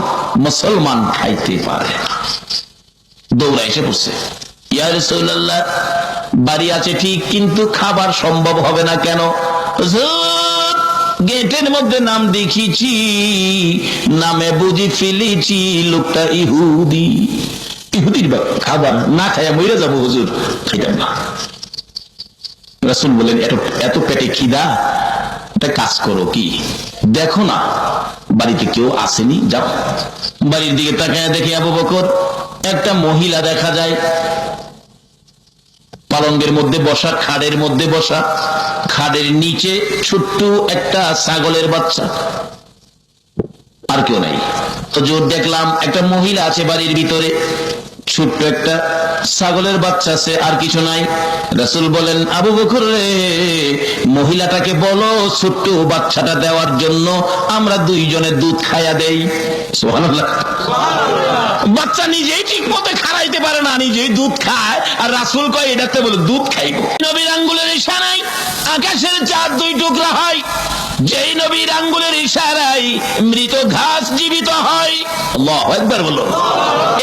মুসলমান খাইতে পারে না। দৌড়া এসে পড়ছে, ইয়া রাসূলুল্লাহ বাড়ি আছে ঠিক, কিন্তু খাবার সম্ভব হবে না। কেন? হুজুর গেটের মধ্যে নাম দেখিছি, নামে বুঝে ফেলেছি লোকটা ইহুদি। ইহুদির খাবার না খাইয়া মরে যাবো হুজুর, খাইতাম না। রাসূল বলেন এত পেটে খিদা, একটা কাজ করো, কি দেখো না বাড়িতে কেউ আসেনি, যাও। বাড়ির দিকে তাকায় দেখে আবু বকর একটা মহিলা দেখা যায়, পালঙ্গের মধ্যে বসা, খাড়ের মধ্যে বসা, খাড়ের নিচে ছোট্ট একটা ছাগলের বাচ্চা, আর কেউ নাই। তো জোর দেখলাম একটা মহিলা আছে বাড়ির ভিতরে, ছোট্ট একটা ছাগলের বাচ্চা আছে, আর কিছু নাই। রাসূল বলেন আবু বকর রে, মহিলাটাকে বলো ছোট্ট বাচ্চাটা দেওয়ার জন্য, আমরা দুইজনে দুধ খাইয়া দেই। সুবহানাল্লাহ। বাচ্চা নিজেই ঠিক মতো খাড়াইতে পারে না, নিজেই দুধ খায়, আর রাসূল কয় এটাতে বলে দুধ খাইব। নবীর আঙ্গুলের ইশারায় আকাশের চাঁদ দুই টুকরা হয়, যেই নবীর আঙ্গুলের ইশারায় মৃত ঘাস জীবিত হয়। আল্লাহু আকবার বলো।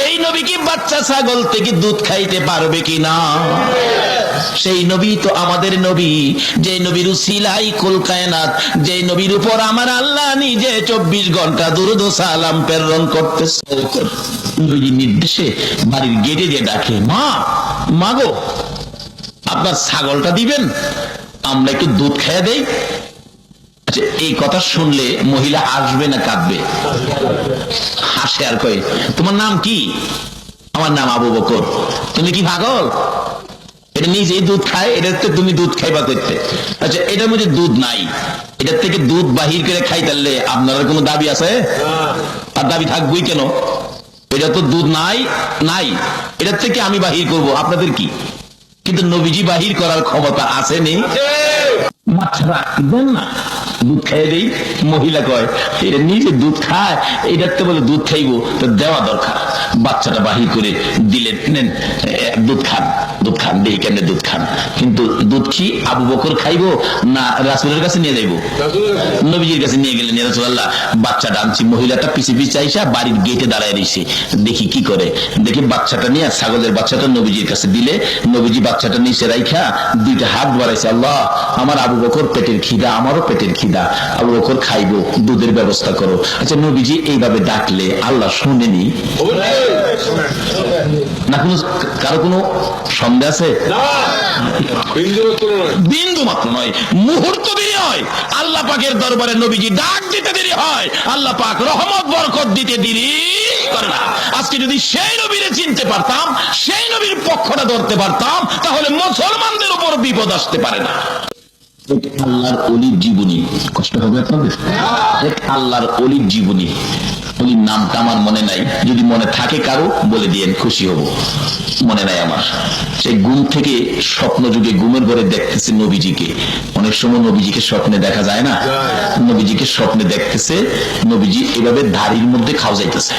এই নবী কি বাচ্চা ছাগল থেকে দুধ খাইতে পারবে কিনা? সেই নবী তো আমাদের নবী, যে নবীর উসিলাই কুল কায়নাত, যে নবীর উপর আমার আল্লাহ নিজে 24 ঘন্টা দুরূদ ও সালাম প্রেরণ করতেছে। নবীর নির্দেশে বাড়ির গেটে দিয়ে ডাকে, মা মাগো আপনার ছাগলটা দিবেন, আমরা একটু দুধ খাইয়া দেই। আচ্ছা এই কথা শুনলে মহিলা আসবে না কাঁদবে? হাসে আর কয় তোমার নাম কি? আমার নাম আবু বকর। তুমি কি পাগল? এটা নিজেই দুধ খায়, এটাতে তুমি দুধ খাইবা করতে। আচ্ছা এটার মধ্যে দুধ নাই, এটার থেকে দুধ বাহির করে খাইতালে আপনার কোনো দাবি আছে? আর দাবি থাকবই কেন? এটা তো দুধ নাই, এটার থেকে আমি বাহির করব, আপনাদের কি? কিন্তু নবীজি বাহির করার ক্ষমতা আছে নেই? মাত্রা দেন না, দুধ খাইয়ে দেই। মহিলা কয় এটা নিজে দুধ খায়, এটার তো বলে দুধ খাইবো, তো দেওয়া দরকার। বাচ্চাটা বাহির করে দিলেন, নেন দুধ খান, দুধ খান, দেখি কেমনে দুধ খান। কিন্তু দুধ কি আবু বকর খাইবো না রাসূলের কাছে নিয়ে যাইবো? নবীজির কাছে নিয়ে গেলেন। ইয়া রাসূলুল্লাহ, বাচ্চাটা আনছি। মহিলাটা পিছে পিছে আইসা বাড়ির গেটে দাঁড়ায় রয়েছে, দেখি কি করে। দেখি বাচ্চাটা নিয়ে, ছাগলের বাচ্চাটা নবীজির কাছে দিলে, নবীজি বাচ্চাটা নিচে রাইখা দুইটা হাত বাড়াইছে, আল্লাহ আমার আবু বকর পেটের খিদা, আমারও পেটের খিদা, আবু বকর খাইবো, দুধের ব্যবস্থা করো। আচ্ছা, নবীজি এইভাবে ডাকলে আল্লাহ শুনেনি না? কারো কোনো সন্দেহ আছে? বিন্দু মাত্র নয়, মুহূর্ত দেরি হয়। আল্লাহ পাকের দরবারে নবীজি ডাক দিতে দেরি হয়, আল্লাহ পাক রহমত বরকত দিতে দেরি করে না। আজকে যদি সেই নবীরে চিনতে পারতাম, সেই নবীর পক্ষটা ধরতে পারতাম, তাহলে মুসলমানদের উপর বিপদ আসতে পারে না। আল্লাহর অলির জীবনী, কষ্ট হবে আপনাদের? আল্লাহর অলির জীবনী, অলির নামটা আমার মনে নাই, যদি মনে থাকে কারো বলে দিয়েন, খুশি হব। মনে নাই আমার। সেই ঘুম থেকে স্বপ্ন যুগে ঘুমের ঘরে দেখতেছে নবীজিকে। অনেক সময় নবীজিকে স্বপ্নে দেখা যায় না? নবীজিকে স্বপ্নে দেখতেছে, নবীজি এভাবে দাড়ির মধ্যে খাওয়া যাইতেছে।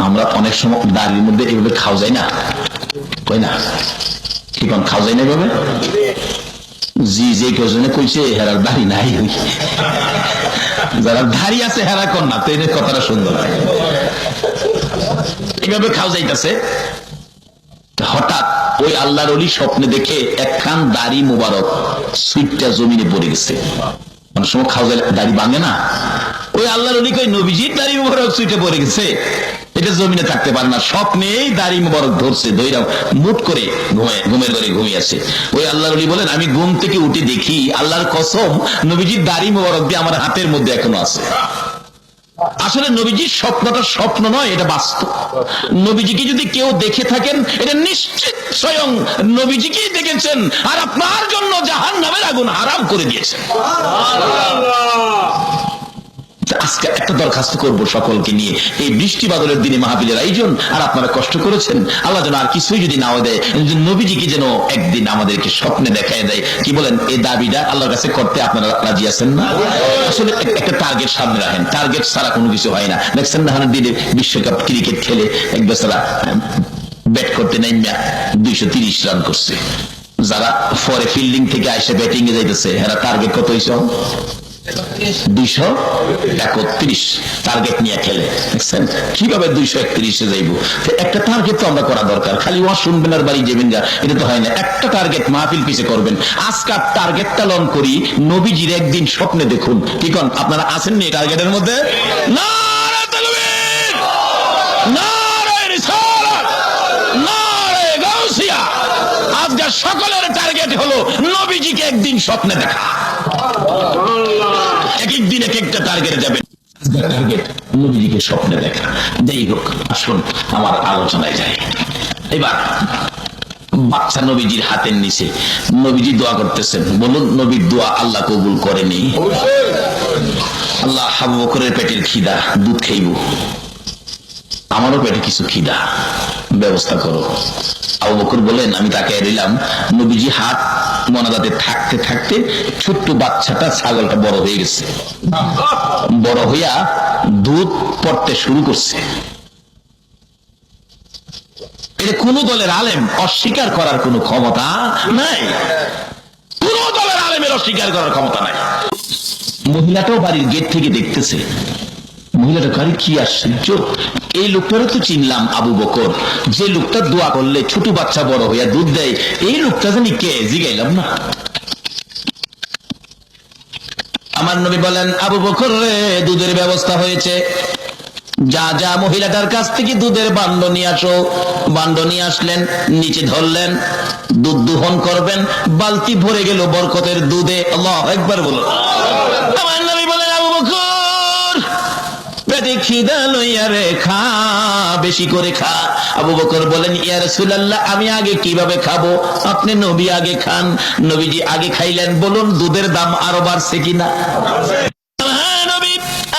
আমরা অনেক সময় দাড়ির মধ্যে এভাবে খাওয়া যায় না, কই না? ঠিক খাওয়া যায় না এভাবে? জি যে কেজনে কইছে হেরার দাড়ি নাই, যারা দাড়ি আছে হেরা কর না, তো এদের কথাটা সুন্দর। এইভাবে খাওয়া যাইতেছে। হঠাৎ ওই আল্লাহর ওলি স্বপ্নে দেখে একখান দাড়ি মোবারক সুইটটা জমিনে পড়ে গেছে। অনেক সময় খাওয়া যায় দাড়ি ভাঙে না, ওই আল্লাহর ওলি কই নবীজির দাড়ি মোবারক সুইটে পড়ে গেছে, এটা জমিনে থাকতে পারে না। স্বপ্নেই দাড়ি মোবারক ধরছে, ধইরা মুট করে ঘুমের ঘরে ঘুমিয়ে আছে। ওই আল্লাহর ওলি বলেন, আমি ঘুম থেকে উঠে দেখি আল্লাহর কসম নবীজির দাড়ি মোবারক দিয়ে আমার হাতের মধ্যে এখনো আছে। আসলে নবীজির স্বপ্নটা স্বপ্ন নয়, এটা বাস্তব। নবীজিকে যদি কেউ দেখে থাকেন, এটা নিশ্চিত স্বয়ং নবীজিকেই দেখেছেন, আর আপনার জন্য জাহান্নামের আগুন হারাম করে দিয়েছেন। আজকে একটা দরখাস্ত করব সকলকে নিয়ে, এই বৃষ্টি বাদলের দিনে মাহফিলের আয়োজন, আর আপনারা কষ্ট করেছেন, আল্লাহ যেন আর কিছুই যদি নাও দেয়, নবীজিকে যেন একদিন আমাদেরকে স্বপ্নে দেখায় দেয়। কি বলেন? এই দাবিটা আল্লাহর কাছে করতে আপনারা রাজি আছেন না? আসলে একটা টার্গেট সামনে রাখেন, টার্গেট ছাড়া কোনো কিছু হয় না। দেখছেন না দিনে বিশ্বকাপ ক্রিকেট খেলে এক বেচারা ব্যাট করতে নাই 230 রান করছে, যারা পরে ফিল্ডিং থেকে আইসে ব্যাটিং এ যাইতেছে, এরা টার্গেট কত হয়েছে? 231 টার্গেট নিয়ে খেলে। দেখছেন কিভাবে 231-এ যাইব? একটা টার্গেট তো আমরা করা দরকার। খালি ওয়া শুনবেন আর বাড়ি যাবেন যা, এটা তো হয় না। একটা টার্গেট মাহফিল পিছে করবেন। আজকাল টার্গেটটা লন করি, নবীজির একদিন স্বপ্নে দেখুন। কি কোন আপনারা আছেন নি টার্গেটের মধ্যে? নারে তাকবীর, নারে রিসালাত, নারে গাউসিয়া। আজকে সকলের টার্গেট হলো নবীজিকে একদিন স্বপ্নে দেখা। এক এক দিন এক একটা টার্গেটে যাবেন, টার্গেট নবীজিকে স্বপ্নে দেখা। যাই হোক, আসুন আমার আলোচনায় যাই। এবার বাচ্চা নবীজির হাতের নিচে, নবীজি দোয়া করতেছেন। বলুন, নবীর দোয়া আল্লাহ কবুল করেনি? আল্লাহ, আবু বকরের পেটের খিদা, দুধ খাইব, আমারও পেটে কিছু খিদা, ব্যবস্থা করো। আবু বকর বলেন, আমি তাকে এলাম। নবীজি হাত মনাদাতে থাকতে থাকতে ছোট্ট বাচ্চাটা, ছাগলটা বড় হয়ে গেছে, বড় হইয়া দুধ পড়তে শুরু করছে। এটা কোন দলের আলেম অস্বীকার করার কোন ক্ষমতা নাই, কোন দলের আলেমের অস্বীকার করার ক্ষমতা নাই। মহিলাটাও বাড়ির গেট থেকে দেখতেছে। মহিলাটা কারি কি আশ্চর্য, এই লোকটারও তো চিনলাম, আবু বকর, যে লোকটা দোয়া করলে ছোট বাচ্চা বড় হইয়া দুধ দেয়, এই লোকটা জানি কে? জিগাইলাম না। আমার নবী বলেন, আবু বকর রে, দুধের ব্যবস্থা হয়েছে, যা যা মহিলাটার কাছ থেকে দুধের বান্ড নিয়ে আসো। বান্ড নিয়ে আসলেন, নিচে ধরলেন, দুধ দোহন করবেন। বালতি ভরে গেল বরকতের দুধে। আল্লাহু আকবার বলুন। আমার নবী বলেন, আবু বকর, পেটে খিদা লইয়া রে, খা, বেশি করে খা। আবু বকর বলেন, ইয়া রাসূলুল্লাহ, আমি আগে কিভাবে খাবো? আপনি নবী আগে খান। নবীজি আগে খাইলেন। বলুন, দুধের দাম আরো বাড়ছে কিনা?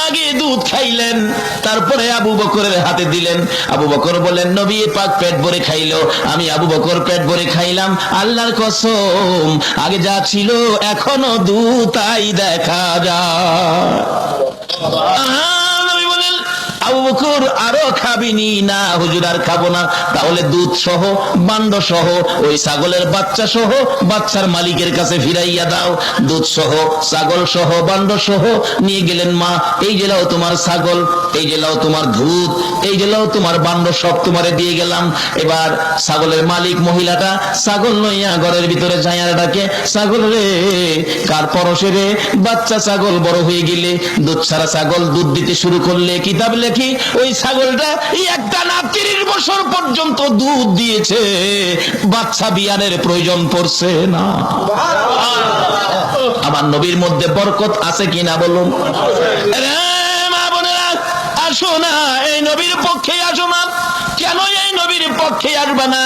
আগে দুধ খাইলেন, তারপরে আবু বকরের হাতে দিলেন। আবু বকর বলেন, নবী পাক পেট ভরে খাইলো, আমি আবু বকর পেট ভরে খাইলাম। আল্লাহর কসম, আগে যা ছিল এখনো দুধ তাই দেখা যায়। নবী বলেন, আবু বকর আরো খাবিনি? না হুজুর আর খাবো না। তাহলে দুধ সহ বান্ড সহ ওই ছাগলের বাচ্চা সহ বাচ্চার মালিকের কাছে ফিরাইয়া দাও। দুধ সহ ছাগল সহ বান্ড সহ নিয়ে গেলেন মা। এই জেলাও তোমার ছাগল, এই জেলাও তোমার দুধ, এই জেলাও তোমার বান্ড, সব তোমারে দিয়ে গেলাম। এবার ছাগলের মালিক মহিলাটা ছাগল লইয়া ঘরের ভিতরে যাইয়া ডাকে, ছাগল রে কার পরশে রে? বাচ্চা ছাগল বড় হয়ে গেলে দুধ ছাড়া ছাগল দুধ দিতে শুরু করলে কিতাব লেখি ওই ছাগলটা একটা না 30 বছর পর্যন্ত দুধ দিয়েছে, বাচ্চা বিয়ানের প্রয়োজন পড়ছে না। আমার নবীর মধ্যে বরকত আছে কিনা বলুন? মা বোনেরা আসো না, এই নবীর পক্ষে আসো না। কেন এই নবীর পক্ষে আসবা না?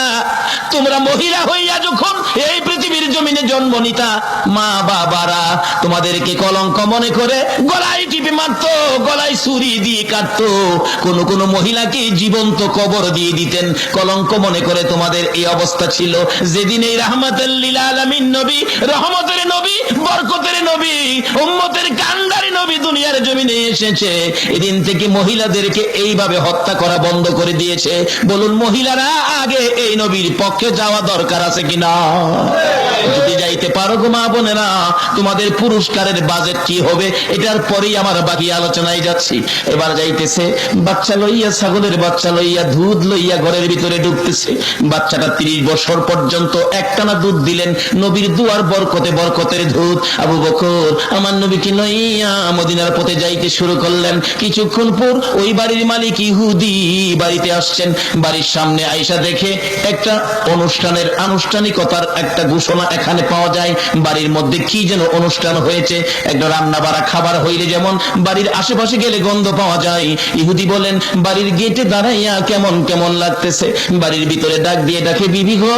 তোমরা মহিলা হইয়া যখন এই পৃথিবীর জমিনে জন্ম নিতা, মা বাবারা তোমাদেরকে কলঙ্ক মনে করে গলায় টিপে মারতো, গলায় ছুরি দিয়ে কাটতো, কোন কোন মহিলাকে জীবন্ত কবর দিয়ে দিতেন কলঙ্ক মনে করে। তোমাদের এই অবস্থা ছিল। যেদিন এই রাহমাতুল লিল আলামিন নবী, রহমতের নবী, বরকতের নবী, উম্মতের কান্ডারি নবী দুনিয়ার জমিনে এসেছে, এদিন থেকে মহিলাদেরকে এইভাবে হত্যা করা বন্ধ করে দিয়েছে। বলুন মহিলারা আগে এই নবীর পক্ষে যাওয়া দরকার আছে কিনা? যদি যাইতে পারো গো মা বোনেরা, তোমাদের পুরস্কারের বাজেট কি হবে এটার পরেই আমার বাকি আলোচনায় যাচ্ছি। এবার যাইতেছে বাচ্চা লইয়া, ছাগলের বাচ্চা লইয়া, দুধ লইয়া ঘরের ভিতরে ঢুকতেছে। বাচ্চাটা 30 বছর পর্যন্ত একটানা দুধ দিলেন। নবীর দুয়ার বরকতে, বরকতের দুধ। আবু বকর আমার নবীকে লইয়া মদিনার পথে যাইতে শুরু করলেন। কিছুক্ষণ পর ওই বাড়ির মালিক ইহুদি বাড়িতে আসছেন। বাড়ির সামনে আইসা দেখে একটা অনুষ্ঠানের আনুষ্ঠানিকতার একটা ঘোষণা এখানে পাওয়া যায়। বাড়ির মধ্যে কি যেন অনুষ্ঠান হয়েছে। একটা রান্না বাড়া খাবার হইলে যেমন বাড়ির আশেপাশে গেলে গন্ধ পাওয়া যায়, ইহুদি বলেন বাড়ির গেটে দাঁড়াইয়া কেমন কেমন লাগতেছে। বাড়ির ভিতরে ডাক দিয়ে ডাকে, বিবি গো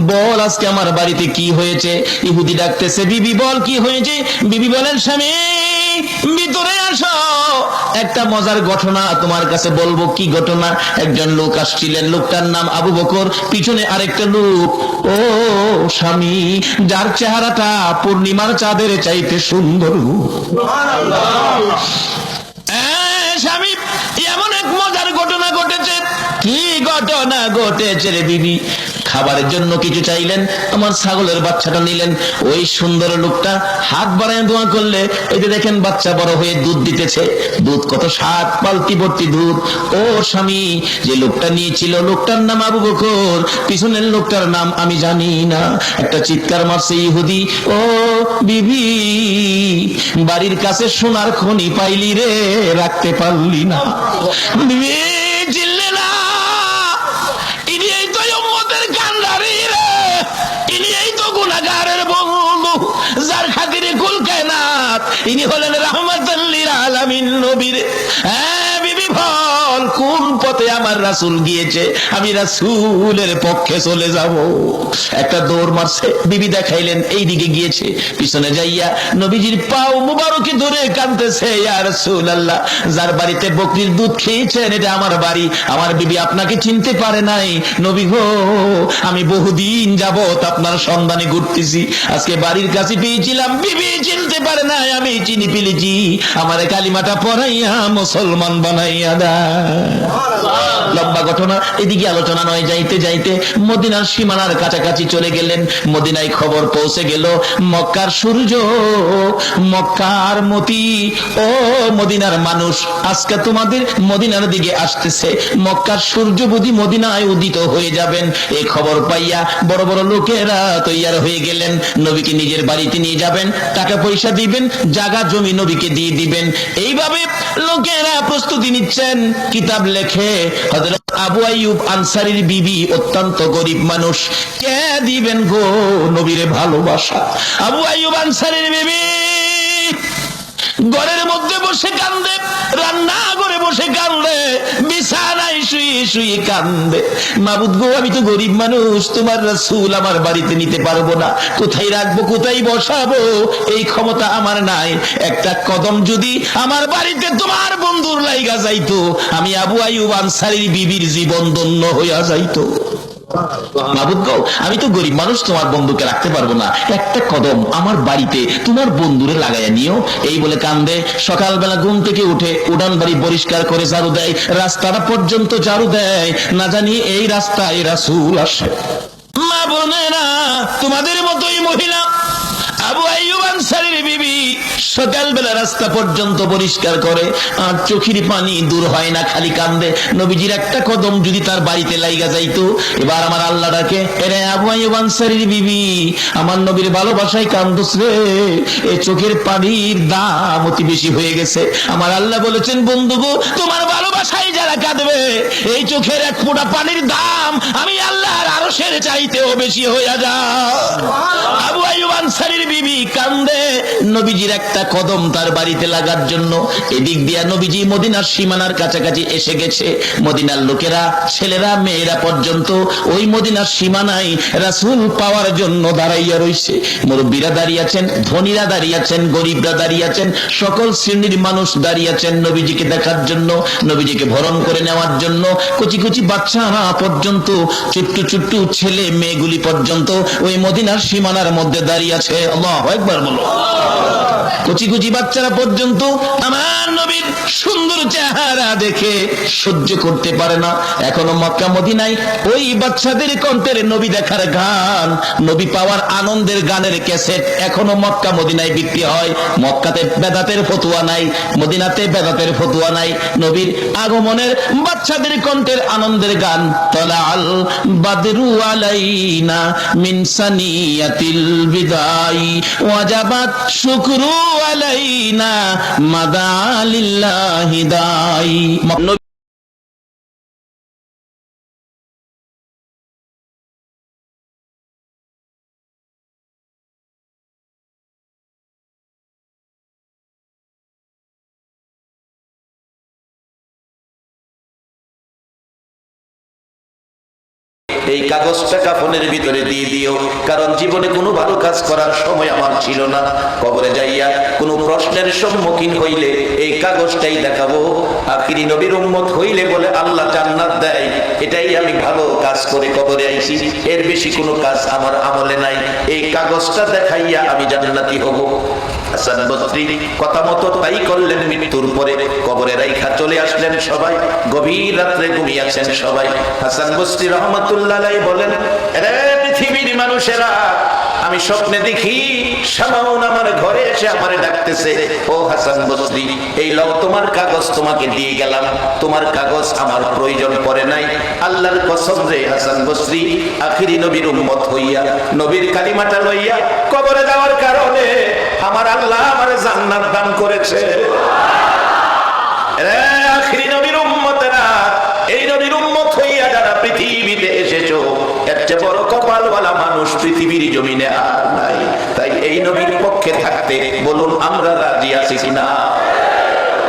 বল আজকে আমার বাড়িতে কি হয়েছে? ইহুদি ডাকতেছে, বিবি বল কি হয়েছে? বিবি বলেন, স্বামী ভিতরে আসো, একটা মজার ঘটনা তোমার কাছে বলবো। কি ঘটনা? একজন লোক আসছিলেন, লোকটার নাম আবু বকর, পিছনে আরেকটা লোক। ও স্বামী, যার চেহারাটা পূর্ণিমার চাঁদের চাইতে সুন্দর। স্বামী এমন এক মজার ঘটনা ঘটেছে। কি ঘটনা ঘটেছে রে বিবি? খাবারের জন্য কিছু চাইলেন, আমার ছাগলের বাচ্চাটা নিলেন। ওই সুন্দর লোকটা হাত বাড়ায় দোয়া করলে, এই যে দেখেন বাচ্চা বড় হয়ে দুধ দিতেছে। দুধ কত, 7 বালতি ভর্তি দুধ। ও স্বামী, যে লোকটা নিয়েছিল লোকটার নাম আবু বকর, পিছনের লোকটার নাম আমি জানি না। একটা চিৎকার মারছে ইহুদি, ও বিবি বাড়ির কাছে সোনার খনি পাইলি রে, রাখতে পারলি না। বিবি চিল্লে না, ইনি এই তো উম্মতের কান্ডারি রে, ইনি এই তো গুনাহগারের বন্ধু, যার খাতিরে কুল কায়নাত, ইনি হলেন রাহমাতুল লিল আলামিন নবী রে। হ্যাঁ বিবি বল, কোন পথে আমার রাসূল গিয়েছে, আমি রাসূলের পক্ষে চলে যাব। একটা দৌড় মারছে, বিবি দেখাইলেন এই দিকে গিয়েছে। পিছনে যাইয়া নবীজির পাও মুবারকে ধরে কাঁদতেছে, ইয়া রাসূলুল্লাহ, যার বাড়িতে বকরির দুধ খেয়েছেন এটা আমার বাড়ি, আমার বিবি আপনাকে চিনতে পারে নাই। নবী গো, আমি বহুদিন যাবত আপনার সন্ধানে ঘুরতেছি, আজকে বাড়ির কাছে পেয়েছিলাম, বিবি চিনতে পারে নাই, আমি চিনি ফেলেছি, আমার কালিমাটা পড়াইয়া মুসলমান বানাইয়া দেয়। লম্বা ঘটনা, এদিকে আলোচনা নয়। যাইতে যাইতে মদিনার সীমানার কাছাকাছি চলে গেলেন। মদিনায় খবর পৌঁছে গেল, মক্কার সূর্য, মক্কার মতি, ও মদিনার মানুষ, আজকে তোমাদের মদিনার দিকে আসতেছে, মক্কার সূর্য বুঝি মদিনায় উদিত হয়ে যাবেন। এই খবর পাইয়া বড় বড় লোকেরা তৈয়ার হয়ে গেলেন। নবীকে নিজের বাড়িতে নিয়ে যাবেন, টাকা পয়সা দিবেন, জায়গা জমি নবীকে দিয়ে দিবেন। এইভাবে লোকেরা প্রস্তুতি নিচ্ছেন। কিতাব লেখে হযরত আবু আইয়ুব আনসারীর বিবি অত্যন্ত গরিব মানুষ, কে দিবেন গো নবীরে ভালোবাসা? আবু আইয়ুব আনসারীর বিবি ঘরের মধ্যে বসে কান্দে, রান্না করে বসে কান্দে, বিছানায় শুয়ে শুয়ে কান্দে। মাবুদ গো, আমি তো গরিব মানুষ, তোমার রাসূল আমার বাড়িতে নিতে পারবো না, কোথায় রাখবো, কোথায় বসাবো, এই ক্ষমতা আমার নাই। একটা কদম যদি আমার বাড়িতে তোমার বন্ধুর লাইগা যাইতো, আমি আবু আইয়ুব আনসারীর বিবির জীবন ধন্য হইয়া যাইতো। মাবুদ গো, আমি তো গরিব মানুষ, তোমার বন্ধুকে রাখতে পারবো না, একটা কদম আমার বাড়িতে তোমার বন্ধুরে লাগাইয়া নিও। এই বলে কান্দে। সকালবেলা ঘুম থেকে উঠে উঠান বাড়ি পরিষ্কার করে ঝাড়ু দেয়, রাস্তাটা পর্যন্ত ঝাড়ু দেয়, না জানি এই রাস্তায় রাসূল আসে। মা বোনেরা, তোমাদের মতোই মহিলা আবু আইয়ুব আনসারীর বিবি সকালবেলা রাস্তা পর্যন্ত পরিষ্কার করে, আর চোখের পানি দূর হয় না, খালি কান্দে। নবীজির একটা কদম যদি তার বাড়িতে লাইগা যাইতো। এবার আমার আল্লাহ ডাকে, এরে আবু আইয়ুব আনসারীর বিবি, আমার নবীর ভালোবাসায় কান্দোস রে, এই চোখের পানির দাম অতি বেশি হয়ে গেছে। আমার আল্লাহ বলেছেন, বন্ধু গো, তোমার ভালোবাসায় যারা কাঁদবে, এই চোখের এক ফোঁটা পানির দাম আমি আল্লাহর আরশের চাইতেও বেশি হয়ে যায়। আবু আইয়ুব আনসারীর বিবি কান্দে নবীজির একটা কদম তার বাড়িতে লাগার জন্য। এদিক দিয়া নবীজি মদিনার সীমানার কাছাকাছি এসে গেছে। মদিনার লোকেরা, ছেলেরা, মেয়েরা পর্যন্ত ওই মদিনার সীমানায় রাসূল পাওয়ার জন্য দাঁড়াইয়া রইছে। মুরব্বীরা দাঁড়িয়ে আছেন, ধনীরা দাঁড়িয়ে আছেন, গরিবরা দাঁড়িয়ে আছেন, সকল শ্রেণীর মানুষ দাঁড়িয়ে আছেন নবীজিকে দেখার জন্য, নবীজিকে বরণ করে নেওয়ার জন্য। কুচি কুচি বাচ্চারা পর্যন্ত, ছোট্ট ছোট্ট ছেলে মেয়েগুলি পর্যন্ত ওই মদিনার সীমানার মধ্যে দাঁড়িয়ে আছে। আল্লাহু আকবার বলো। কুচি কুচি বাচ্চারা পর্যন্ত আমার নবীর সুন্দর চেহারা দেখে সহ্য করতে পারে না। এখনো মক্কা মদিনায় ওই বাচ্চাদের কণ্ঠের নবী দেখার গান, নবী পাওয়ার আনন্দের গানের ক্যাসেট এখনো মক্কা মদিনায় বিক্রি হয়। মক্কাতে বেদাতের ফতুয়া নাই, মদিনাতে বেদাতের ফতুয়া নাই। নবীর আগমনের বাচ্চাদের কণ্ঠের আনন্দের গান, তলাআল বাদরু আলাইনা মিন সানিয়াতিল বিদাই ওয়াজাবাত শুকরু আলাইনা মাদা লিল্লাহি দাই। এই কাগজটা কাফনের ভিতরে দিয়ে দিও, কারণ জীবনে কোনো ভালো কাজ করার সময় আমার ছিল না। কবরে যাইয়া কোনো প্রশ্নের সম্মুখীন হইলে এই কাগজটাই দেখাবো। আখিরি নবীর উম্মত হইলে বলে আল্লাহ জান্নাত দেয়, এটাই আমি ভালো কাজ করে কবরে আইছি, এর বেশি কোনো কাজ আমার আমলে নাই। এই কাগজটা দেখাইয়া আমি জান্নাতি হব। হাসান বসরি কথা মতো তাই করলেন। মৃত্যুর পরে কবরে রাইখা চলে আসলেন সবাই, গভীর রাত্রে ঘুমিয়েছেন সবাই। হাসান বসরি রহমাতুল্লাহ আলাইহি বলেন, এরে পৃথিবীর মানুষেরা, আমি স্বপ্নে দেখি শামাউন আমার ঘরে এসে আমারে ডাকতেছে, ও হাসান বসরি, এই লও তোমার কাগজ, তোমাকে দিয়ে গেলাম, তোমার কাগজ আমার প্রয়োজন পড়ে নাই। আল্লাহর কসম রে হাসান বসরি, আখিরি নবীর উম্মত হইয়া নবীর কালিমাটা লইয়া কবরে যাওয়ার কারণে আমার আল্লাহ আমারে জান্নাত দান করেছে। রে আখিরি নবীর উম্মতেরা, এই নবীর উম্মত হইয়া যারা পৃথিবীতে এসেছো, এর চেয়ে বড় কপালওয়ালা মানুষ পৃথিবীর জমিনে আর নাই। তাই এই নবীর পক্ষে থাকতে বলুন আমরা রাজি আছি কিনা?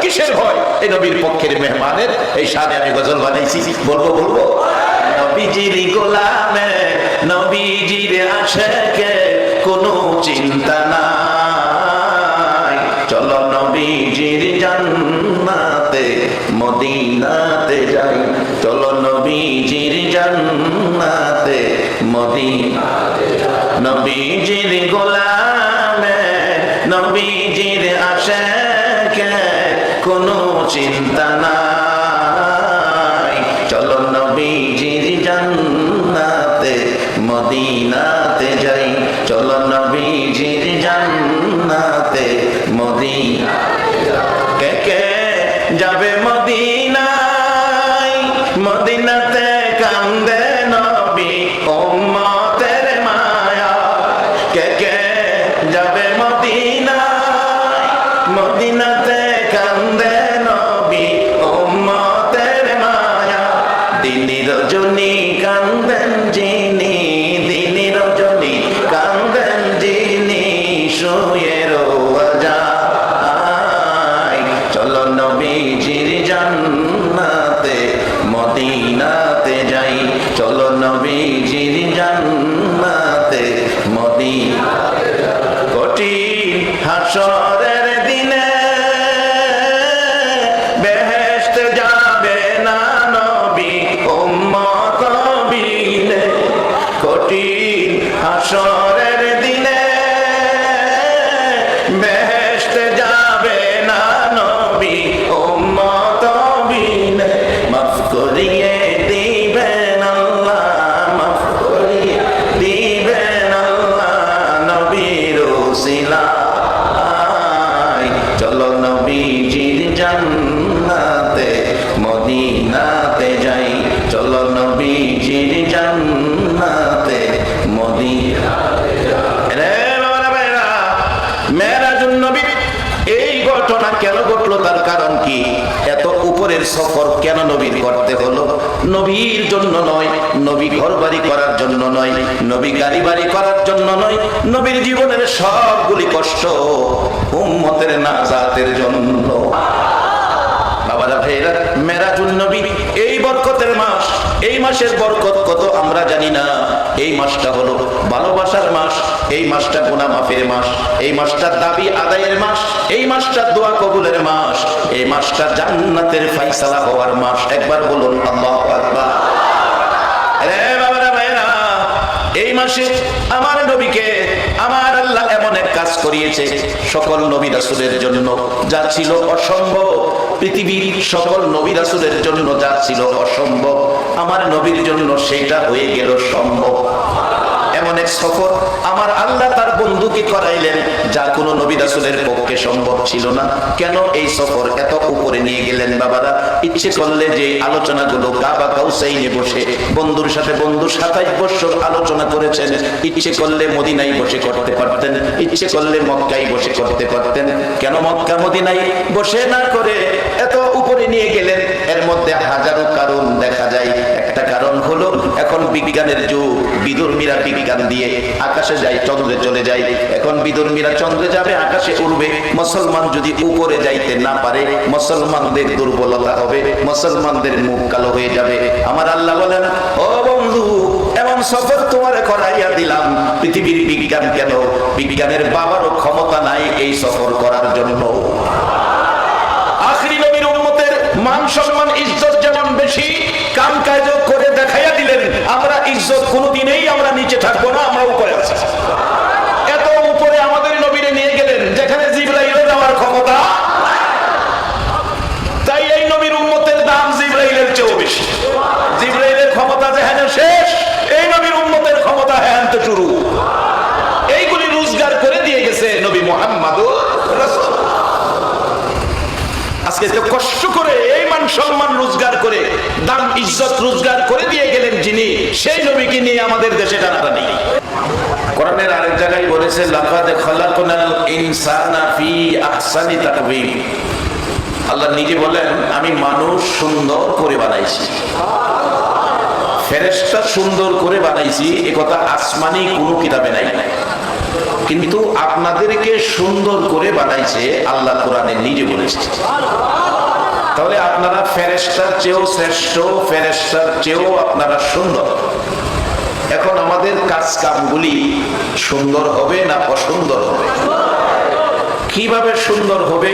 কিসের ভয়? এই নবীর পক্ষের মেহমানের এই সাথে আমি গজল বানাইছি, বলবো নবীজির গোলামে, নবীজির আশেকে কোনো চিন্তা নাই, চলো নবীজির জান্নাতে মদিনাতে যাই, চলো নবীজির জান্নাতে মদিনাতে যাই। নবীজির গোলামে, নবীজির আশেকে কোনো চিন্তা নাই, চলো নবীজির জান্নাতে মদিনাতে যাই, চলো নবীজির জান্নাতে মদিনাতে যাই। কে কে যাবে মদিনায়, মদিনাতে কান্দে নবী উম্মতের মায়া। কে কে যাবে মদিনায়, মদিনাতে কান্দে নবী উম্মতের মায়া। দিনী রজনী কান্দেন যিনি, দিনী রজনী কান্দেন যিনি, শুয়ে রোয়া যায়, চলো নবীজির জান্নাতে মদিনাতে যাই, চলো নবীজির জান্নাতে মদিনাতে যাই। কঠিন হাসরের দিনে বেহেশতে যাবে না নবী উম্মত বিনে, বেহেশতে যাবে না নবী উম্মত বিনে মাফ করিয়ে দিবেন আল্লাহ মাফ করিয়ে দিবেন আল্লাহ নবীর উসিলায় চলো নবীজির জান্নাতে মদিনাতে যাই চলো নবীজির জান্নাতে মদিনাতে যাই মেরাজুন নবী এই ঘটনা কেন ঘটলো তার কারণ কি এত উপরের সফর কেন নবীর করতে হলো নবীর জন্য নয় নবী ঘর বাড়ি করার জন্য নয় নবী গাড়ি বাড়ি করার জন্য নয় নবীর জীবনের সবগুলি কষ্ট উম্মতের নাজাতের জন্য বাবারা ভাইরা মেরাজুন নবী এই বরকতের মাস এই মাসের বরকত কত আমরা জানি না এই মাসটা হলো ভালোবাসার মাস এই মাসটা গুনাহ মাফের মাস এই মাসটা দাবি আদায়ের মাস এই মাসটা দোয়া কবুলের মাস এই মাসটা জান্নাতের ফয়সালা হওয়ার মাস একবার বলুন আল্লাহু আকবার রে বাবারা ভাইরা এই মাসে আমার নবীকে আমার আল্লাহ এমন এক কাজ করিয়েছে সকল নবী রাসূলের জন্য যা ছিল অসম্ভব পৃথিবীর সকল নবী রাসূলের জন্য যা ছিল অসম্ভব আমার নবীর জন্য সেটা হয়ে গেল সম্ভব এমন এক সফর আমার আল্লাহ তার বন্ধুকে করাইলেন যা কোনো নবী রাসূলের পক্ষে সম্ভব ছিল না কেন এই সফর এত উপরে নিয়ে গেলেন বাবারা ইচ্ছে করলে যে আলোচনাগুলো কাবা কাউসাইনে বসে বন্ধুর সাথে বন্ধু 27 বছর আলোচনা করেছেন ইচ্ছে করলে মদিনায় বসে করতে পারতেন ইচ্ছে করলে মক্কায় বসে করতে পারতেন কেন মক্কা মদিনায় বসে না করে এত উপরে নিয়ে গেলেন এর মধ্যে হাজারো কারণ দেখা যায় একটা কারণ হলো এখন বিজ্ঞানের যুগ বিদুর্মীরা বিজ্ঞান দিয়ে আকাশে যায় চন্দ্রে চলে যায় এখন বিদুর্মীরা চন্দ্রে যাবে আকাশে উড়বে মুসলমান যদি উপরে যাইতে না পারে মুসলমানদের দুর্বলতা হবে মুসলমানদের মুখ কালো হয়ে যাবে আমার আল্লাহ বলেন ও বন্ধু এমন সফর তোমারে করাইয়া দিলাম পৃথিবীর বিজ্ঞান কেন বিজ্ঞানের বাবারও ক্ষমতা নাই এই সফর করার জন্য আখরি নবীর উম্মতের মান সম্মান ইজ্জত যেমন বেশি কাম কাজ করে দেখাইয়া দিলেন আমরা ইজ্জত কোনোদিনই আমরা নিচে থাকবো না আমরা উপরে আছি এত উপরে আমাদের নবীরে নিয়ে গেলেন যেখানে জিবরাইল যাওয়ার ক্ষমতা তাই এই নবীর উম্মতের দাম জিবরাইলের চেয়েও বেশি জিবরাইলের ক্ষমতা যেখানে শেষ এই নবীর উম্মতের ক্ষমতা হ্যাঁ তো শুরু এইগুলি রোজগার করে দিয়ে গেছে নবী মুহাম্মদুর রাসূল আজকে তো কষ্ট করে এই মান সম্মান রোজগার করে দাম ইজ্জত রোজগার করে দিয়ে গেলেন যিনি সেই নবীকে নিয়ে আমাদের দেশে টানাটানি কোরআনের আরেক জায়গায় বলেছে লাকাদ খালাকনাল ইনসানা ফি আহসানি তাকওয়িম আল্লাহ নিজে বলেন আমি মানুষ সুন্দর করে বানাইছি ফেরেশতা সুন্দর করে বানাইছি এ কথা আসমানি কোনো কিতাবে নাই কিন্তু আপনাদেরকে সুন্দর করে বানাইছে আল্লাহ কোরআনে নিজে বলেছে তাহলে আপনারা ফেরেশতার চেয়েও শ্রেষ্ঠ ফেরেশতার চেয়েও আপনারা সুন্দর এখন আমাদের কাজ কামগুলি সুন্দর হবে না অসুন্দর হবে কিভাবে সুন্দর হবে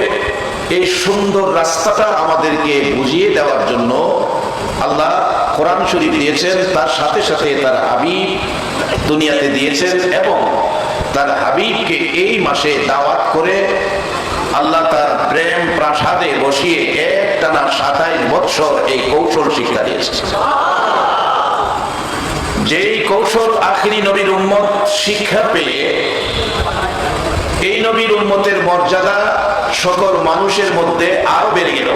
এই সুন্দর রাস্তাটা আমাদেরকে বুঝিয়ে দেওয়ার জন্য আল্লাহ কোরআন শরীফ দিয়েছেন তার সাথে সাথে তার হাবিব দুনিয়াতে দিয়েছেন এবং তার হাবিবকে এই মাসে দাওয়াত করে আল্লাহ তার প্রেম প্রাসাদে বসিয়ে একটানা 27 বছর এই কৌশল শিক্ষা দিয়েছে যেই কৌশল আখিরি নবীর উম্মত শিক্ষা পেয়ে এই নবীর উম্মতের মর্যাদা সকল মানুষের মধ্যে আরো বেড়ে গেল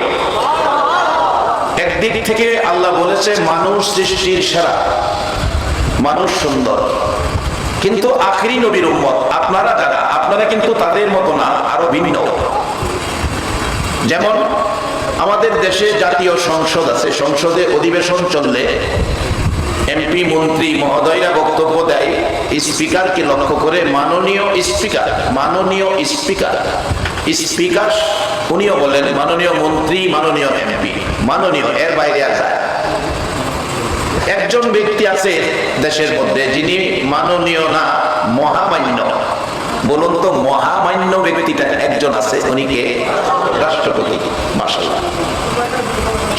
একদিক থেকে আল্লাহ বলেছে মানুষ সৃষ্টির সেরা মানুষ সুন্দর কিন্তু আখিরি নবীর উম্মত আপনারা যারা আপনারা কিন্তু তাদের মতো না আরো ভিন্ন যেমন আমাদের দেশে জাতীয় সংসদ আছে সংসদে অধিবেশন চললে এমপি মন্ত্রী মহোদয়রা বক্তব্য দেয় স্পিকারকে লক্ষ্য করে মাননীয় স্পিকার স্পিকার উনিও বলেন মাননীয় মন্ত্রী মাননীয় এমপি মাননীয় এর বাইরে আর যায় একজন ব্যক্তি আছে দেশের মধ্যে যিনি মাননীয় না মহামান্য বলুন তো মহামান্য ব্যক্তিটা একজন আছে উনি কে রাষ্ট্রপতি মাশাআল্লাহ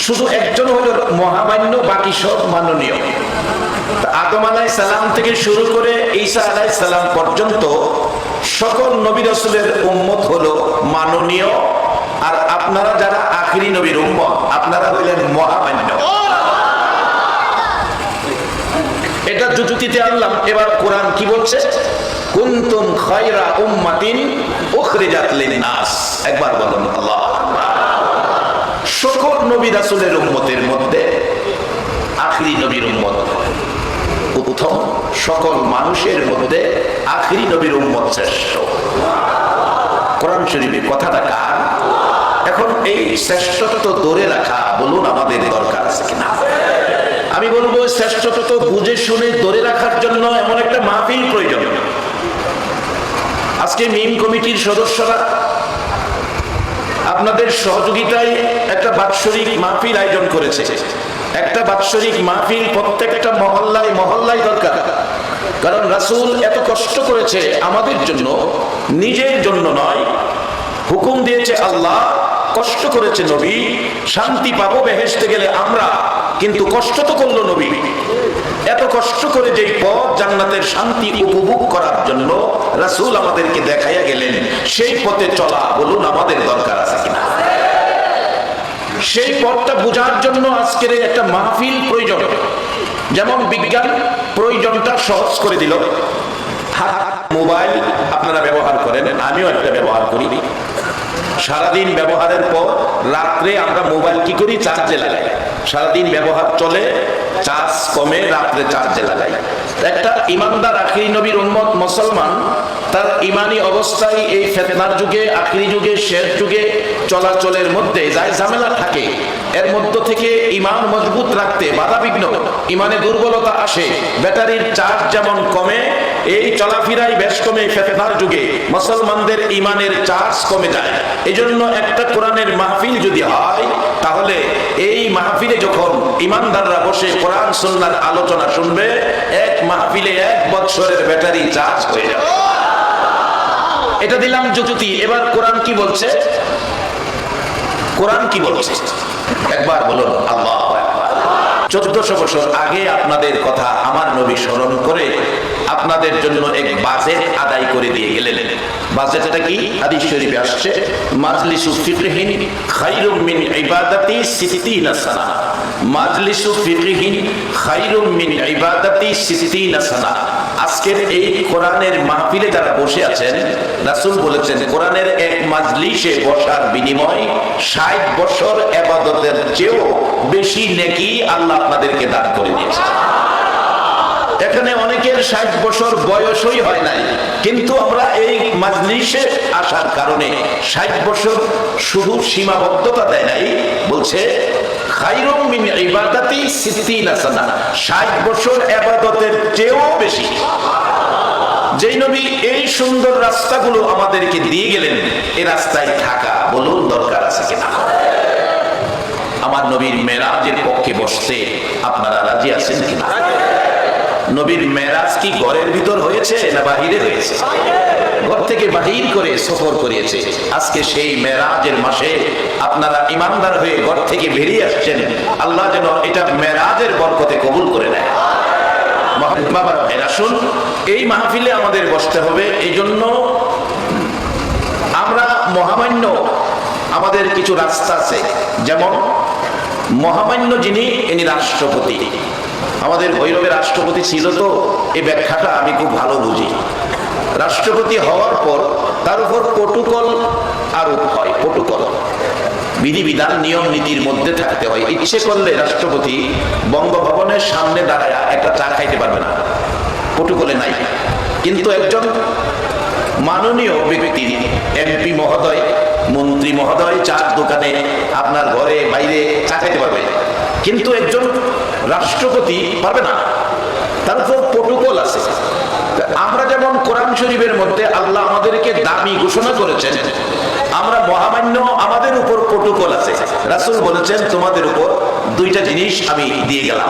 শুধু একজন হলো মহামান্য বাকি সব মাননীয় আদম আলাইহিস সালাম থেকে শুরু করে ঈসা আলাইহিস সালাম পর্যন্ত সকল নবী রাসূলের উম্মত হলো মাননীয়, আর আপনারা যারা আখিরি নবীর উম্মত আপনারা হইলেন মহামান্য। এটা যুক্তিতে আনলাম। এবার কোরআন কি বলছে? কুনতুম খায়রা উম্মাতিন উখরিজাত লিন-নাস। একবার বলুন আল্লাহ। সকল নবী রাসূলের উম্মতের মধ্যে আখিরি নবীর উম্মত প্রথম, সকল মানুষের মধ্যে আখিরি নবীর উম্মত শ্রেষ্ঠ। কোরআন শরীফে কথাটা কার? এখন এই শ্রেষ্ঠত্ব ধরে রাখা বলুন আমাদের দরকার আছে কিনা? আমি বলবো শ্রেষ্ঠত্ব বুঝে শুনে ধরে রাখার জন্য এমন একটা মাহফিল প্রয়োজন। আজকে মিম কমিটির সদস্যরা আপনাদের সহযোগিতায় একটা বাৎসরিক মাহফিল আয়োজন করেছে। একটা বাৎসরিক মাহফিল প্রত্যেকটা মহল্লায় মহল্লায় দরকার। কারণ রাসূল এত কষ্ট করেছে আমাদের জন্য, নিজের জন্য নয়। হুকুম দিয়েছে আল্লাহ, কষ্ট করেছে নবী, শান্তি পাবো বেহেশতে গেলে আমরা, কিন্তু কষ্ট তো করলো নবী। এত কষ্ট করে যেই পথ জান্নাতের শান্তি উপভোগ করার জন্য রাসূল আমাদেরকে দেখাইয়া গেলেন, সেই পথে চলা বলুন আমাদের দরকার আছে কিনা? সেই পথটা বোঝার জন্য আজকের একটা মাহফিল প্রয়োজন। যেমন বিজ্ঞান প্রয়োজনটা সহজ করে দিল। মোবাইল আপনারা ব্যবহার করেন, আমিও একটা ব্যবহার করি। সারাদিন ব্যবহারের পর রাত্রে আমরা মোবাইল কি করি? চার্জে লাগাই। সারাদিন ব্যবহার চলে, চার্জ কমে, রাত্রে চার্জে লাগাই। একটা ইমানদার আখিরি নবীর উম্মত মুসলমান তার ইমানি অবস্থায় এই ফিতনার যুগে, আখিরি যুগে, শেষ যুগে চলাচলের মধ্যে যাই ঝামেলা থাকে, এর মধ্য থেকে ইমান মজবুত রাখতে বাধা বিঘ্ন, ইমানে দুর্বলতা আসে, ব্যাটারির চার্জ যেমন কমে, এই চলাফেরাই বেশ কমে। ফিতনার যুগে মুসলমানদের ইমানের চার্জ কমে যায়। এজন্য একটা কোরআনের মাহফিল যদি হয়, তাহলে এই মাহফিলে যখন ইমানদাররা বসে কোরআন সুন্নাহর আলোচনা শুনবে, এক মাহফিলে 1 বছরের ব্যাটারি চার্জ হয়ে যাবে। এটা দিলাম যুক্তি। এবার কোরআন কি বলছে? কোরআন কি বলছে একবার বলুন আল্লাহু আকবার। 1400 বছর আগে আপনাদের কথা আমার নবী স্মরণ করে আপনাদের জন্য এক বাজেট আদায় করে দিয়ে গেলেন। বাজেটটা কি? হাদিস শরীফে আসছে, মাজলিসু ফিকহিন খায়রুম মিন ইবাদাতি 60 সানা। মাজলিসু ফিকহিন খায়রুম মিন ইবাদাতি 60 সানা। আজকের এই কোরআনের মাহফিলে যারা বসে আছেন, রাসূল বলেছেন কোরআনের এক মাজলিসে বসার বিনিময় 60 বছর ইবাদতের চেয়েও বেশি নেকি আল্লাহ আপনাদেরকে দান করে দিয়েছে। এখানে অনেকের 60 বছর বয়সই হয় নাই, কিন্তু আমরা এই মাজলিসে আসার কারণে 60 বছর শুধু সীমাবদ্ধতা দেয় নাই, বলছে খায়রুম মিন ইবাদাতি 60 সানা, 60 বছর ইবাদতের চেয়েও বেশি। যেই নবী এই সুন্দর রাস্তাগুলো আমাদেরকে দিয়ে গেলেন, এই রাস্তায় থাকা বলুন দরকার আছে কিনা? আমার নবীর মেরাজের পক্ষে বসতে আপনারা রাজি আছেন কিনা? নবীর মেরাজ কি ঘরের ভিতর হয়েছে না বাহিরে হয়েছে? ঘর থেকে বাহির করে সফর করিয়েছে। আজকে সেই মেরাজের মাসে আপনারা ইমানদার হয়ে ঘর থেকে বেরিয়ে আসছেন। আল্লাহ যেন এটা মেরাজের বরকতে কবুল করে নেয়। বাবা আসুন, এই মাহফিলে আমাদের বসতে হবে। এই জন্য আমরা মহামান্য, আমাদের কিছু রাস্তা আছে। যেমন মহামান্য যিনি, ইনি রাষ্ট্রপতি। আমাদের ভৈরবের রাষ্ট্রপতি ছিল, তো এই ব্যাখ্যাটা আমি খুব ভালো বুঝি। রাষ্ট্রপতি হওয়ার পর তার উপর প্রটোকল আরোপ হয়। প্রটোকল, বিধিবিধান, নিয়ম নীতির মধ্যে থাকতে হয়। ইচ্ছে করলে রাষ্ট্রপতি বঙ্গভবনের সামনে দাঁড়ায় একটা চা খাইতে পারবে না, প্রটোকলে নাই। কিন্তু একজন মাননীয় ব্যক্তি, এমপি মহোদয়, মন্ত্রী মহোদয় চার দোকানে, আপনার ঘরে বাইরে চা খাইতে পারবে। কিন্তু একজন রাষ্ট্রপতি পারবে না, তার উপর প্রটোকল আছে। আমরা যেমন কোরআন শরীফের মধ্যে আল্লাহ আমাদেরকে দামি ঘোষণা করেছেন, আমরা মহামান্য, আমাদের উপর প্রটোকল আছে। রাসূল বলেছেন তোমাদের উপর দুইটা জিনিস আমি দিয়ে গেলাম,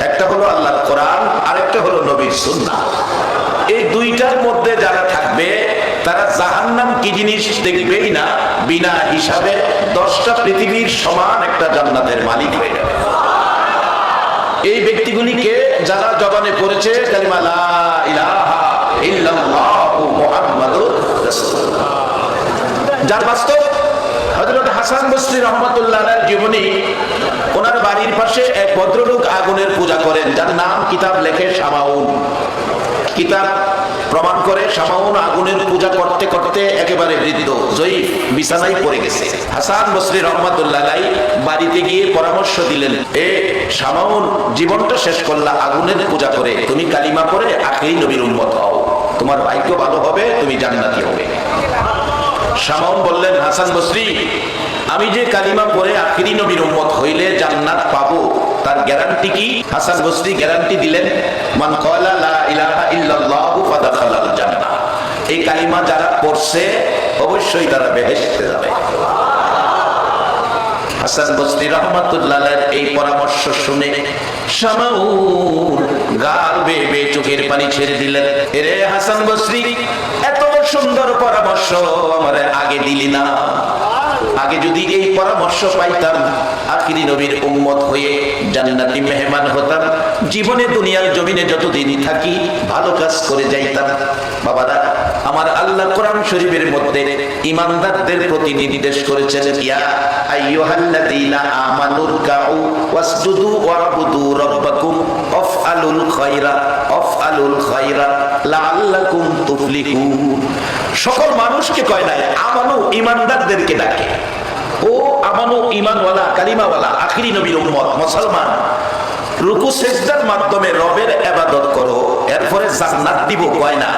একটা হলো আল্লাহর কোরআন, আরেকটা হলো নবীর সুন্নাহ। এই দুইটার মধ্যে যারা থাকবে তারা জাহান্নাম কি জিনিস দেখবেই না, বিনা হিসাবে 10টা পৃথিবীর সমান একটা জান্নাতের মালিক হয়ে যাবে। এই ব্যক্তিগুলিকে যারা জবানে পড়েছে কালিমা লা ইলাহা ইল্লাল্লাহু মুহাম্মাদুর রাসূলুল্লাহ। যার বাস্তব হযরত হাসান বসরি রাহমাতুল্লাহ আলাইহির জীবনী, ওনার বাড়ির পাশে এক ভদ্রলোক আগুনের পূজা করেন, যার নাম কিতাব লেখে শামাউন। কিতাব প্রমাণ করে শামাউন আগুনের পূজা করতে করতে একেবারে বৃদ্ধ জয়ীফ বিছানায় পড়ে গেছে। হাসান বসরি রাহমাতুল্লাহ আলাইহি বাড়িতে গিয়ে পরামর্শ দিলেন, এ শামাউন, জীবনটা শেষ করলা আগুনের পূজা করে, তুমি কালিমা পড়ে আখিরি নবীর উম্মত হও, তোমার ভাগ্য ভালো হবে, তুমি জান্নাতি হবে। শামাউন বললেন, হাসান বসরি, আমি যে কালিমা পড়ে আখিরি নবীর উম্মত হইলে জান্নাত পাবো, তার গ্যারান্টি কি? হাসান বসরি গ্যারান্টি দিলেন, মান ক্বালা লা ইলাহা ইল্লাল্লাহু ফাদাখালাল জান্নাহ, এই কালিমা যারা পড়ছে অবশ্যই তারা বেহেশতে যাবে। হাসান বসরি রাহমাতুল্লাহ আলাইহির এই পরামর্শ শুনে শামাউন গাল বেয়ে বেয়ে চোখের পানি ছেড়ে দিলেন। এরে হাসান বসরি, এত সুন্দর পরামর্শ আমার আগে দিলি না, আগে যদি এই পরামর্শ পাইতাম আখিরি নবীর উম্মত হয়ে জান্নাতি মেহমান হতাম, জীবনে দুনিয়ার জমিনে যতদিন থাকি ভালো কাজ করে যাইতাম। বাবারা আমার, আল্লাহ কোরআন শরীফের মধ্যে ঈমানদারদের প্রতি নির্দেশ করেছেন, ইয়া আইয়ুহাল্লাযীনা আমানুর কাউ ওয়াসজুদু ওয়াবুদু রাব্বাকুম ওয়াফআলুল খায়রা লাআল্লাকুম তুফলিহুন। সকল মানুষকে কয় নাই, আমানু ঈমানদারদেরকে ডাকে। ও আমানু ঈমানওয়ালা, কালিমাওয়ালা, আখিরি নবীর উম্মত মুসলমান, রুকু সিজদার মাধ্যমে রবের ইবাদত করো, এরপরে জান্নাত দিব কয় না,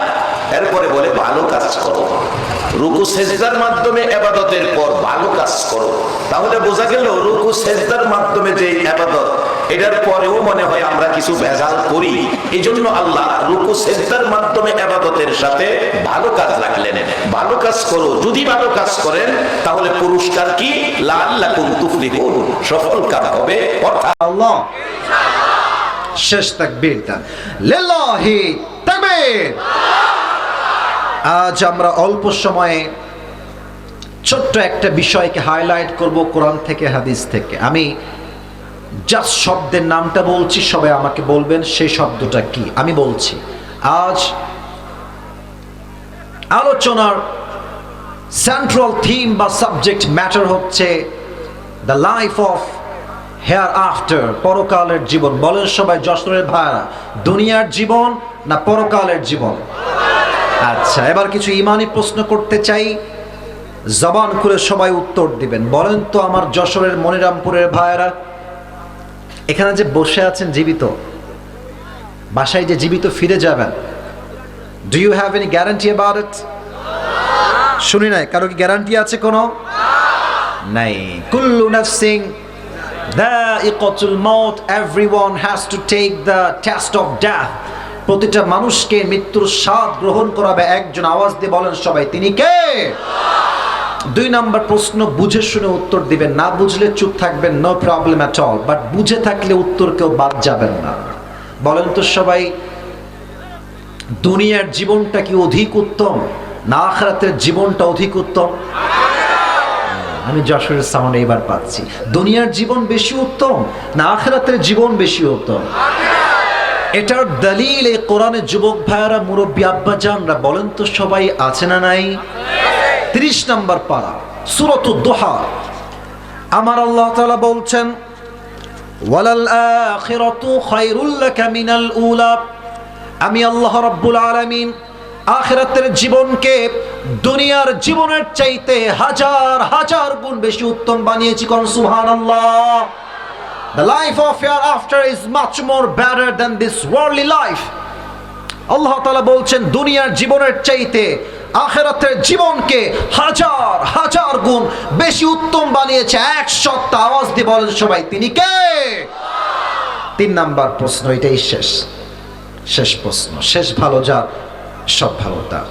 এরপরে বলে ভালো কাজ করো। রুকু সিজদার মাধ্যমে ইবাদতের পর ভালো কাজ করো, তাহলে বোঝা গেল রুকু সিজদার মাধ্যমে যে ইবাদত, এটার পরেও মনে হয় আমরা কিছু ভেজাল করি। এইজন্য আল্লাহ রুকু সিজদার মাধ্যমে ইবাদতের সাথে ভালো কাজ রাখলেন। ভালো কাজ করো, যদি ভালো কাজ করেন তাহলে পুরস্কার কি? লাআল্লাকুম তুফলিহুন, সফল কাজ হবে। অর্থাৎ আল্লাহ শেষ তাকবীর দেন, লিল্লাহি তাকবীর। আজ আমরা অল্প সময়ে ছোট্ট একটা বিষয়কে হাইলাইট করব কোরআন থেকে, হাদিস থেকে। আমি জাস্ট শব্দের নামটা বলছি, সবাই আমাকে বলবেন সেই শব্দটা কি। আমি বলছি, আজ আলোচনার সেন্ট্রাল থিম বা সাবজেক্ট ম্যাটার হচ্ছে the life of hair after, পরকালের জীবন। বলেন সবাই, যশোরের ভাইরা, দুনিয়ার জীবন না পরকালের জীবন? আচ্ছা, এবার কিছু ইমানি প্রশ্ন করতে চাই, জবান খুলে সবাই উত্তর দিবেন। বলেন তো আমার যশোরের মনিরামপুরের ভাইরা, এখানে যে বসে আছেন জীবিত, বাসায় যে জীবিত ফিরে যাবেন, do you have any guarantee about it? শুনি নাই, কারো কি গ্যারান্টি আছে কোনো? নাই। কুল্লু নাফসিন যায়িকাতুল মাউত, everyone has to take the test of death. প্রতিটা মানুষকে মৃত্যুর স্বাদ গ্রহণ করাবে একজন। আওয়াজ দিয়ে বলেন সবাই, তিনি কে? দুই নাম্বার প্রশ্ন, বুঝে শুনে উত্তর দিবেন, না বুঝলে চুপ থাকবেন, no problem at all, but বুঝে থাকলে উত্তর কেউ বাদ যাবেন না। বলেন তো সবাই, দুনিয়ার জীবনটা কি অধিক উত্তম না আখিরাতের জীবনটা অধিক উত্তম? আমি যশোরের সামনে এবার পাচ্ছি, দুনিয়ার জীবন বেশি উত্তম না আখিরাতের জীবন বেশি উত্তম? এটার দলিল এই কোরআনে। যুবক ভাইয়ারা, মুরব্বী আব্বা জানরা, বলেন তো সবাই, আছে না নাই? 30 নম্বর পারা, সূরাতুদ দুহা। আমার আল্লাহ তাআলা বলছেন, ওয়ালাল আখিরাতু খায়রুল লাকা মিনাল উলা। আমি আল্লাহ রাব্বুল আলামিন আখিরাতের জীবনকে দুনিয়ার জীবনের চাইতে হাজার হাজার গুণ বেশি উত্তম বানিয়েছি। কোন সুবহানাল্লাহ। The life of hereafter is much more better than this worldly life. আল্লাহ তাআলা বলছেন, দুনিয়ার জীবনের চাইতে আখিরাতের জীবনকে হাজার হাজার গুণ বেশি উত্তম বানিয়েছে। 100টা আওয়াজ দিয়ে বলেন সবাই, তিনি কে? 3 নাম্বার প্রশ্ন, এটাই শেষ প্রশ্ন। শেষ ভালো যার, সব ভালো তার।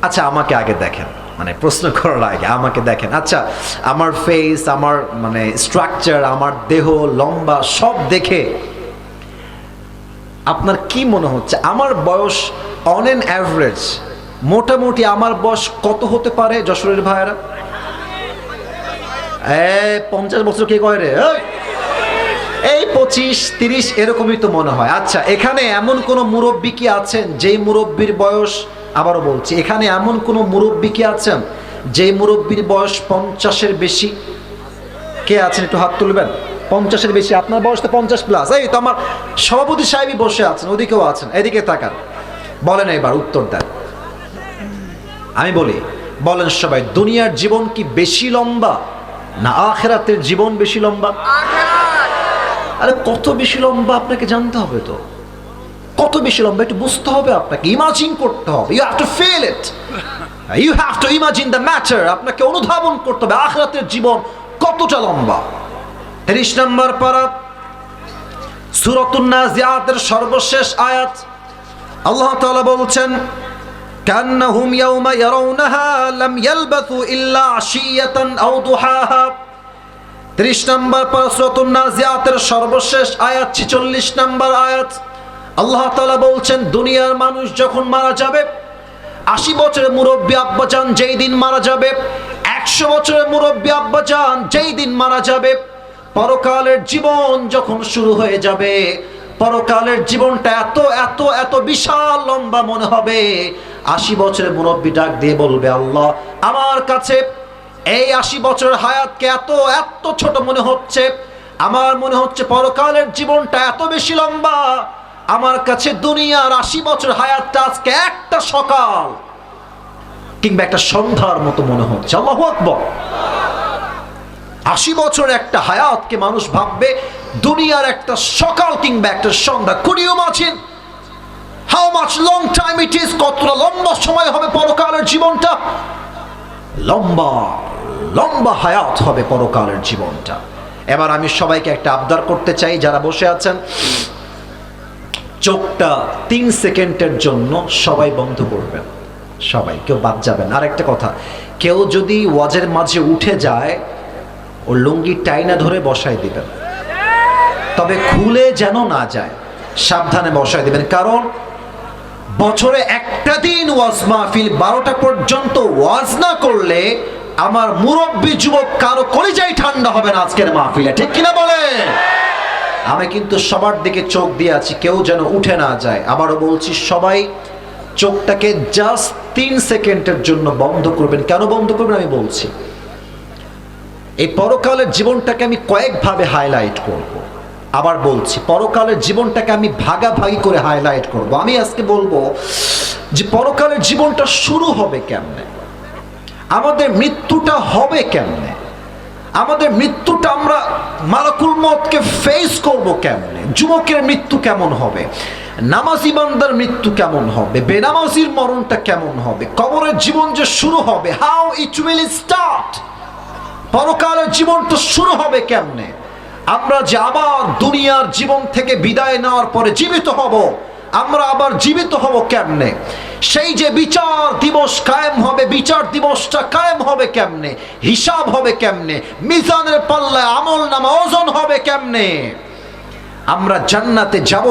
আচ্ছা, আমাকে আগে দেখেন, মানে প্রশ্ন করার আগে আমাকে দেখেন। আচ্ছা, আমার ফেস, আমার মানে স্ট্রাকচার, আমার দেহ লম্বা সব দেখে আপনার কি মনে হচ্ছে আমার বয়স অন এন অ্যাভারেজ মোটামুটি আমার বয়স কত হতে পারে যশোরের ভাইয়েরা? 50 বছর কে কয় রে? এই 25-30 এরকমই তো মনে হয়। আচ্ছা, এখানে এমন কোন মুরব্বী কি আছেন যেই মুরব্বীর বয়স আবারও বলছি, এখানে এমন কোনো মুরব্বী কি আছেন যে মুরব্বীর বয়স 50-এর বেশি? কে আছেন একটু হাত তুলবেন? 50-এর বেশি, আপনার বয়স তো 50+। এই তো আমার সভাপতি সাহেবই বসে আছেন, ওদিকেও আছেন, এদিকে তাকান, বলেন এবার উত্তর দেন। আমি বলি, বলেন সবাই, দুনিয়ার জীবন কি বেশি লম্বা না আখিরাতের জীবন বেশি লম্বা? আরে কত বেশি লম্বা আপনাকে জানতে হবে তো, কত বেশি লম্বা একটু বুঝতে হবে, আপনাকে ইমাজিন করতে হবে। You have to feel it, you have to imagine the matter. আপনাকে অনুধাবন করতে হবে আখিরাতের জীবন কতটা লম্বা। 30 নম্বর পারা সূরাতুন নাজিআতের সর্বশেষ আয়াত, আল্লাহ তাআলা বলছেন, কান্নাহুম ইয়াওমা ইয়ারাউনাহা লাম ইয়ালবাথু ইল্লা আশিয়াতান আও দুহাহা। 30 নম্বর পারা সূরাতুন নাজিআতের সর্বশেষ আয়াত 46 নম্বর আয়াত, আল্লাহ তাআলা বলছেন, দুনিয়ার মানুষ যখন মারা যাবে, 80 বছরের মুরব্বী আব্বাজান যেই দিন মারা যাবে, 100 বছরের মুরব্বী আব্বাজান যেই দিন মারা যাবে, পরকালের জীবন যখন শুরু হয়ে যাবে, পরকালের জীবনটা এত এত এত বিশাল লম্বা মনে হবে। 80 বছরের মুরব্বী ডাক দিয়ে বলবে, আল্লাহ, আমার কাছে এই 80 বছরের হায়াতকে এত এত ছোট মনে হচ্ছে, আমার মনে হচ্ছে পরকালের জীবনটা এত বেশি লম্বা, আমার কাছে দুনিয়ার 80 বছর হায়াতটা আজকে একটা সকাল কিংবা একটা সন্ধ্যার মতো মনে হচ্ছে। আল্লাহু আকবার। 80 বছর একটা হায়াতকে মানুষ ভাববে দুনিয়ার একটা সকাল কিংবা একটা সন্ধ্যা। Could you imagine how much long time it is? কতটা লম্বা সময় হবে পরকালের জীবনটা, লম্বা লম্বা হায়াত হবে পরকালের জীবনটা। এবার আমি সবাইকে একটা আবদার করতে চাই, যারা বসে আছেন চোখটা 3 সেকেন্ডের জন্য সবাই বন্ধ করবেন, সবাই, কেউ বাদ যাবেন। আর একটা কথা, কেউ যদি ওয়াজের মাঝে উঠে যায়, ও লুঙ্গি টাইনা ধরে বসায় দিবেন, তবে খুলে যেন না যায়, সাবধানে বসায় দিবেন। কারণ বছরে একটা দিন ওয়াজ মাহফিল, 12টা পর্যন্ত ওয়াজ না করলে আমার মুরব্বী যুবক কারো কলিজাই ঠান্ডা হবে না আজকের মাহফিলে, ঠিক কিনা বলে? আমি কিন্তু সবার দিকে চোখ দিয়ে আছি, কেউ যেন উঠে না যায়। আবারও বলছি, সবাই চোখটাকে জাস্ট 3 সেকেন্ডের জন্য বন্ধ করবেন। কেন বন্ধ করবেন আমি বলছি। এই পরকালের জীবনটাকে আমি কয়েকভাবে হাইলাইট করব। আবার বলছি, পরকালের জীবনটাকে আমি ভাগাভাগি করে হাইলাইট করব। আমি আজকে বলবো যে পরকালের জীবনটা শুরু হবে কেমনে, আমাদের মৃত্যুটা হবে কেমনে, আমাদের মৃত্যুটা আমরা মালাকুল মউতকে ফেস করব কেমনে, যুবকের মৃত্যু কেমন হবে, নামাজি বান্দার মৃত্যু কেমন হবে, বেনামাজির মরণটা কেমন হবে, কবরের জীবন যে শুরু হবে, হাউ ইট উইল স্টার্ট, পরকালের জীবনটা শুরু হবে কেমনে, আমরা যে আবার দুনিয়ার জীবন থেকে বিদায় নেওয়ার পরে জীবিত হব, আমরা আবার জীবিত হব কেমনে, সেই যে বিচার দিবস কায়েম হবে, বিচার দিবসটা কায়েম হবে কেমনে, হিসাব হবে কেমনে, মিজানের পাল্লায় আমল নামা ওজন হবে কেমনে, আমরা জান্নাতে যাব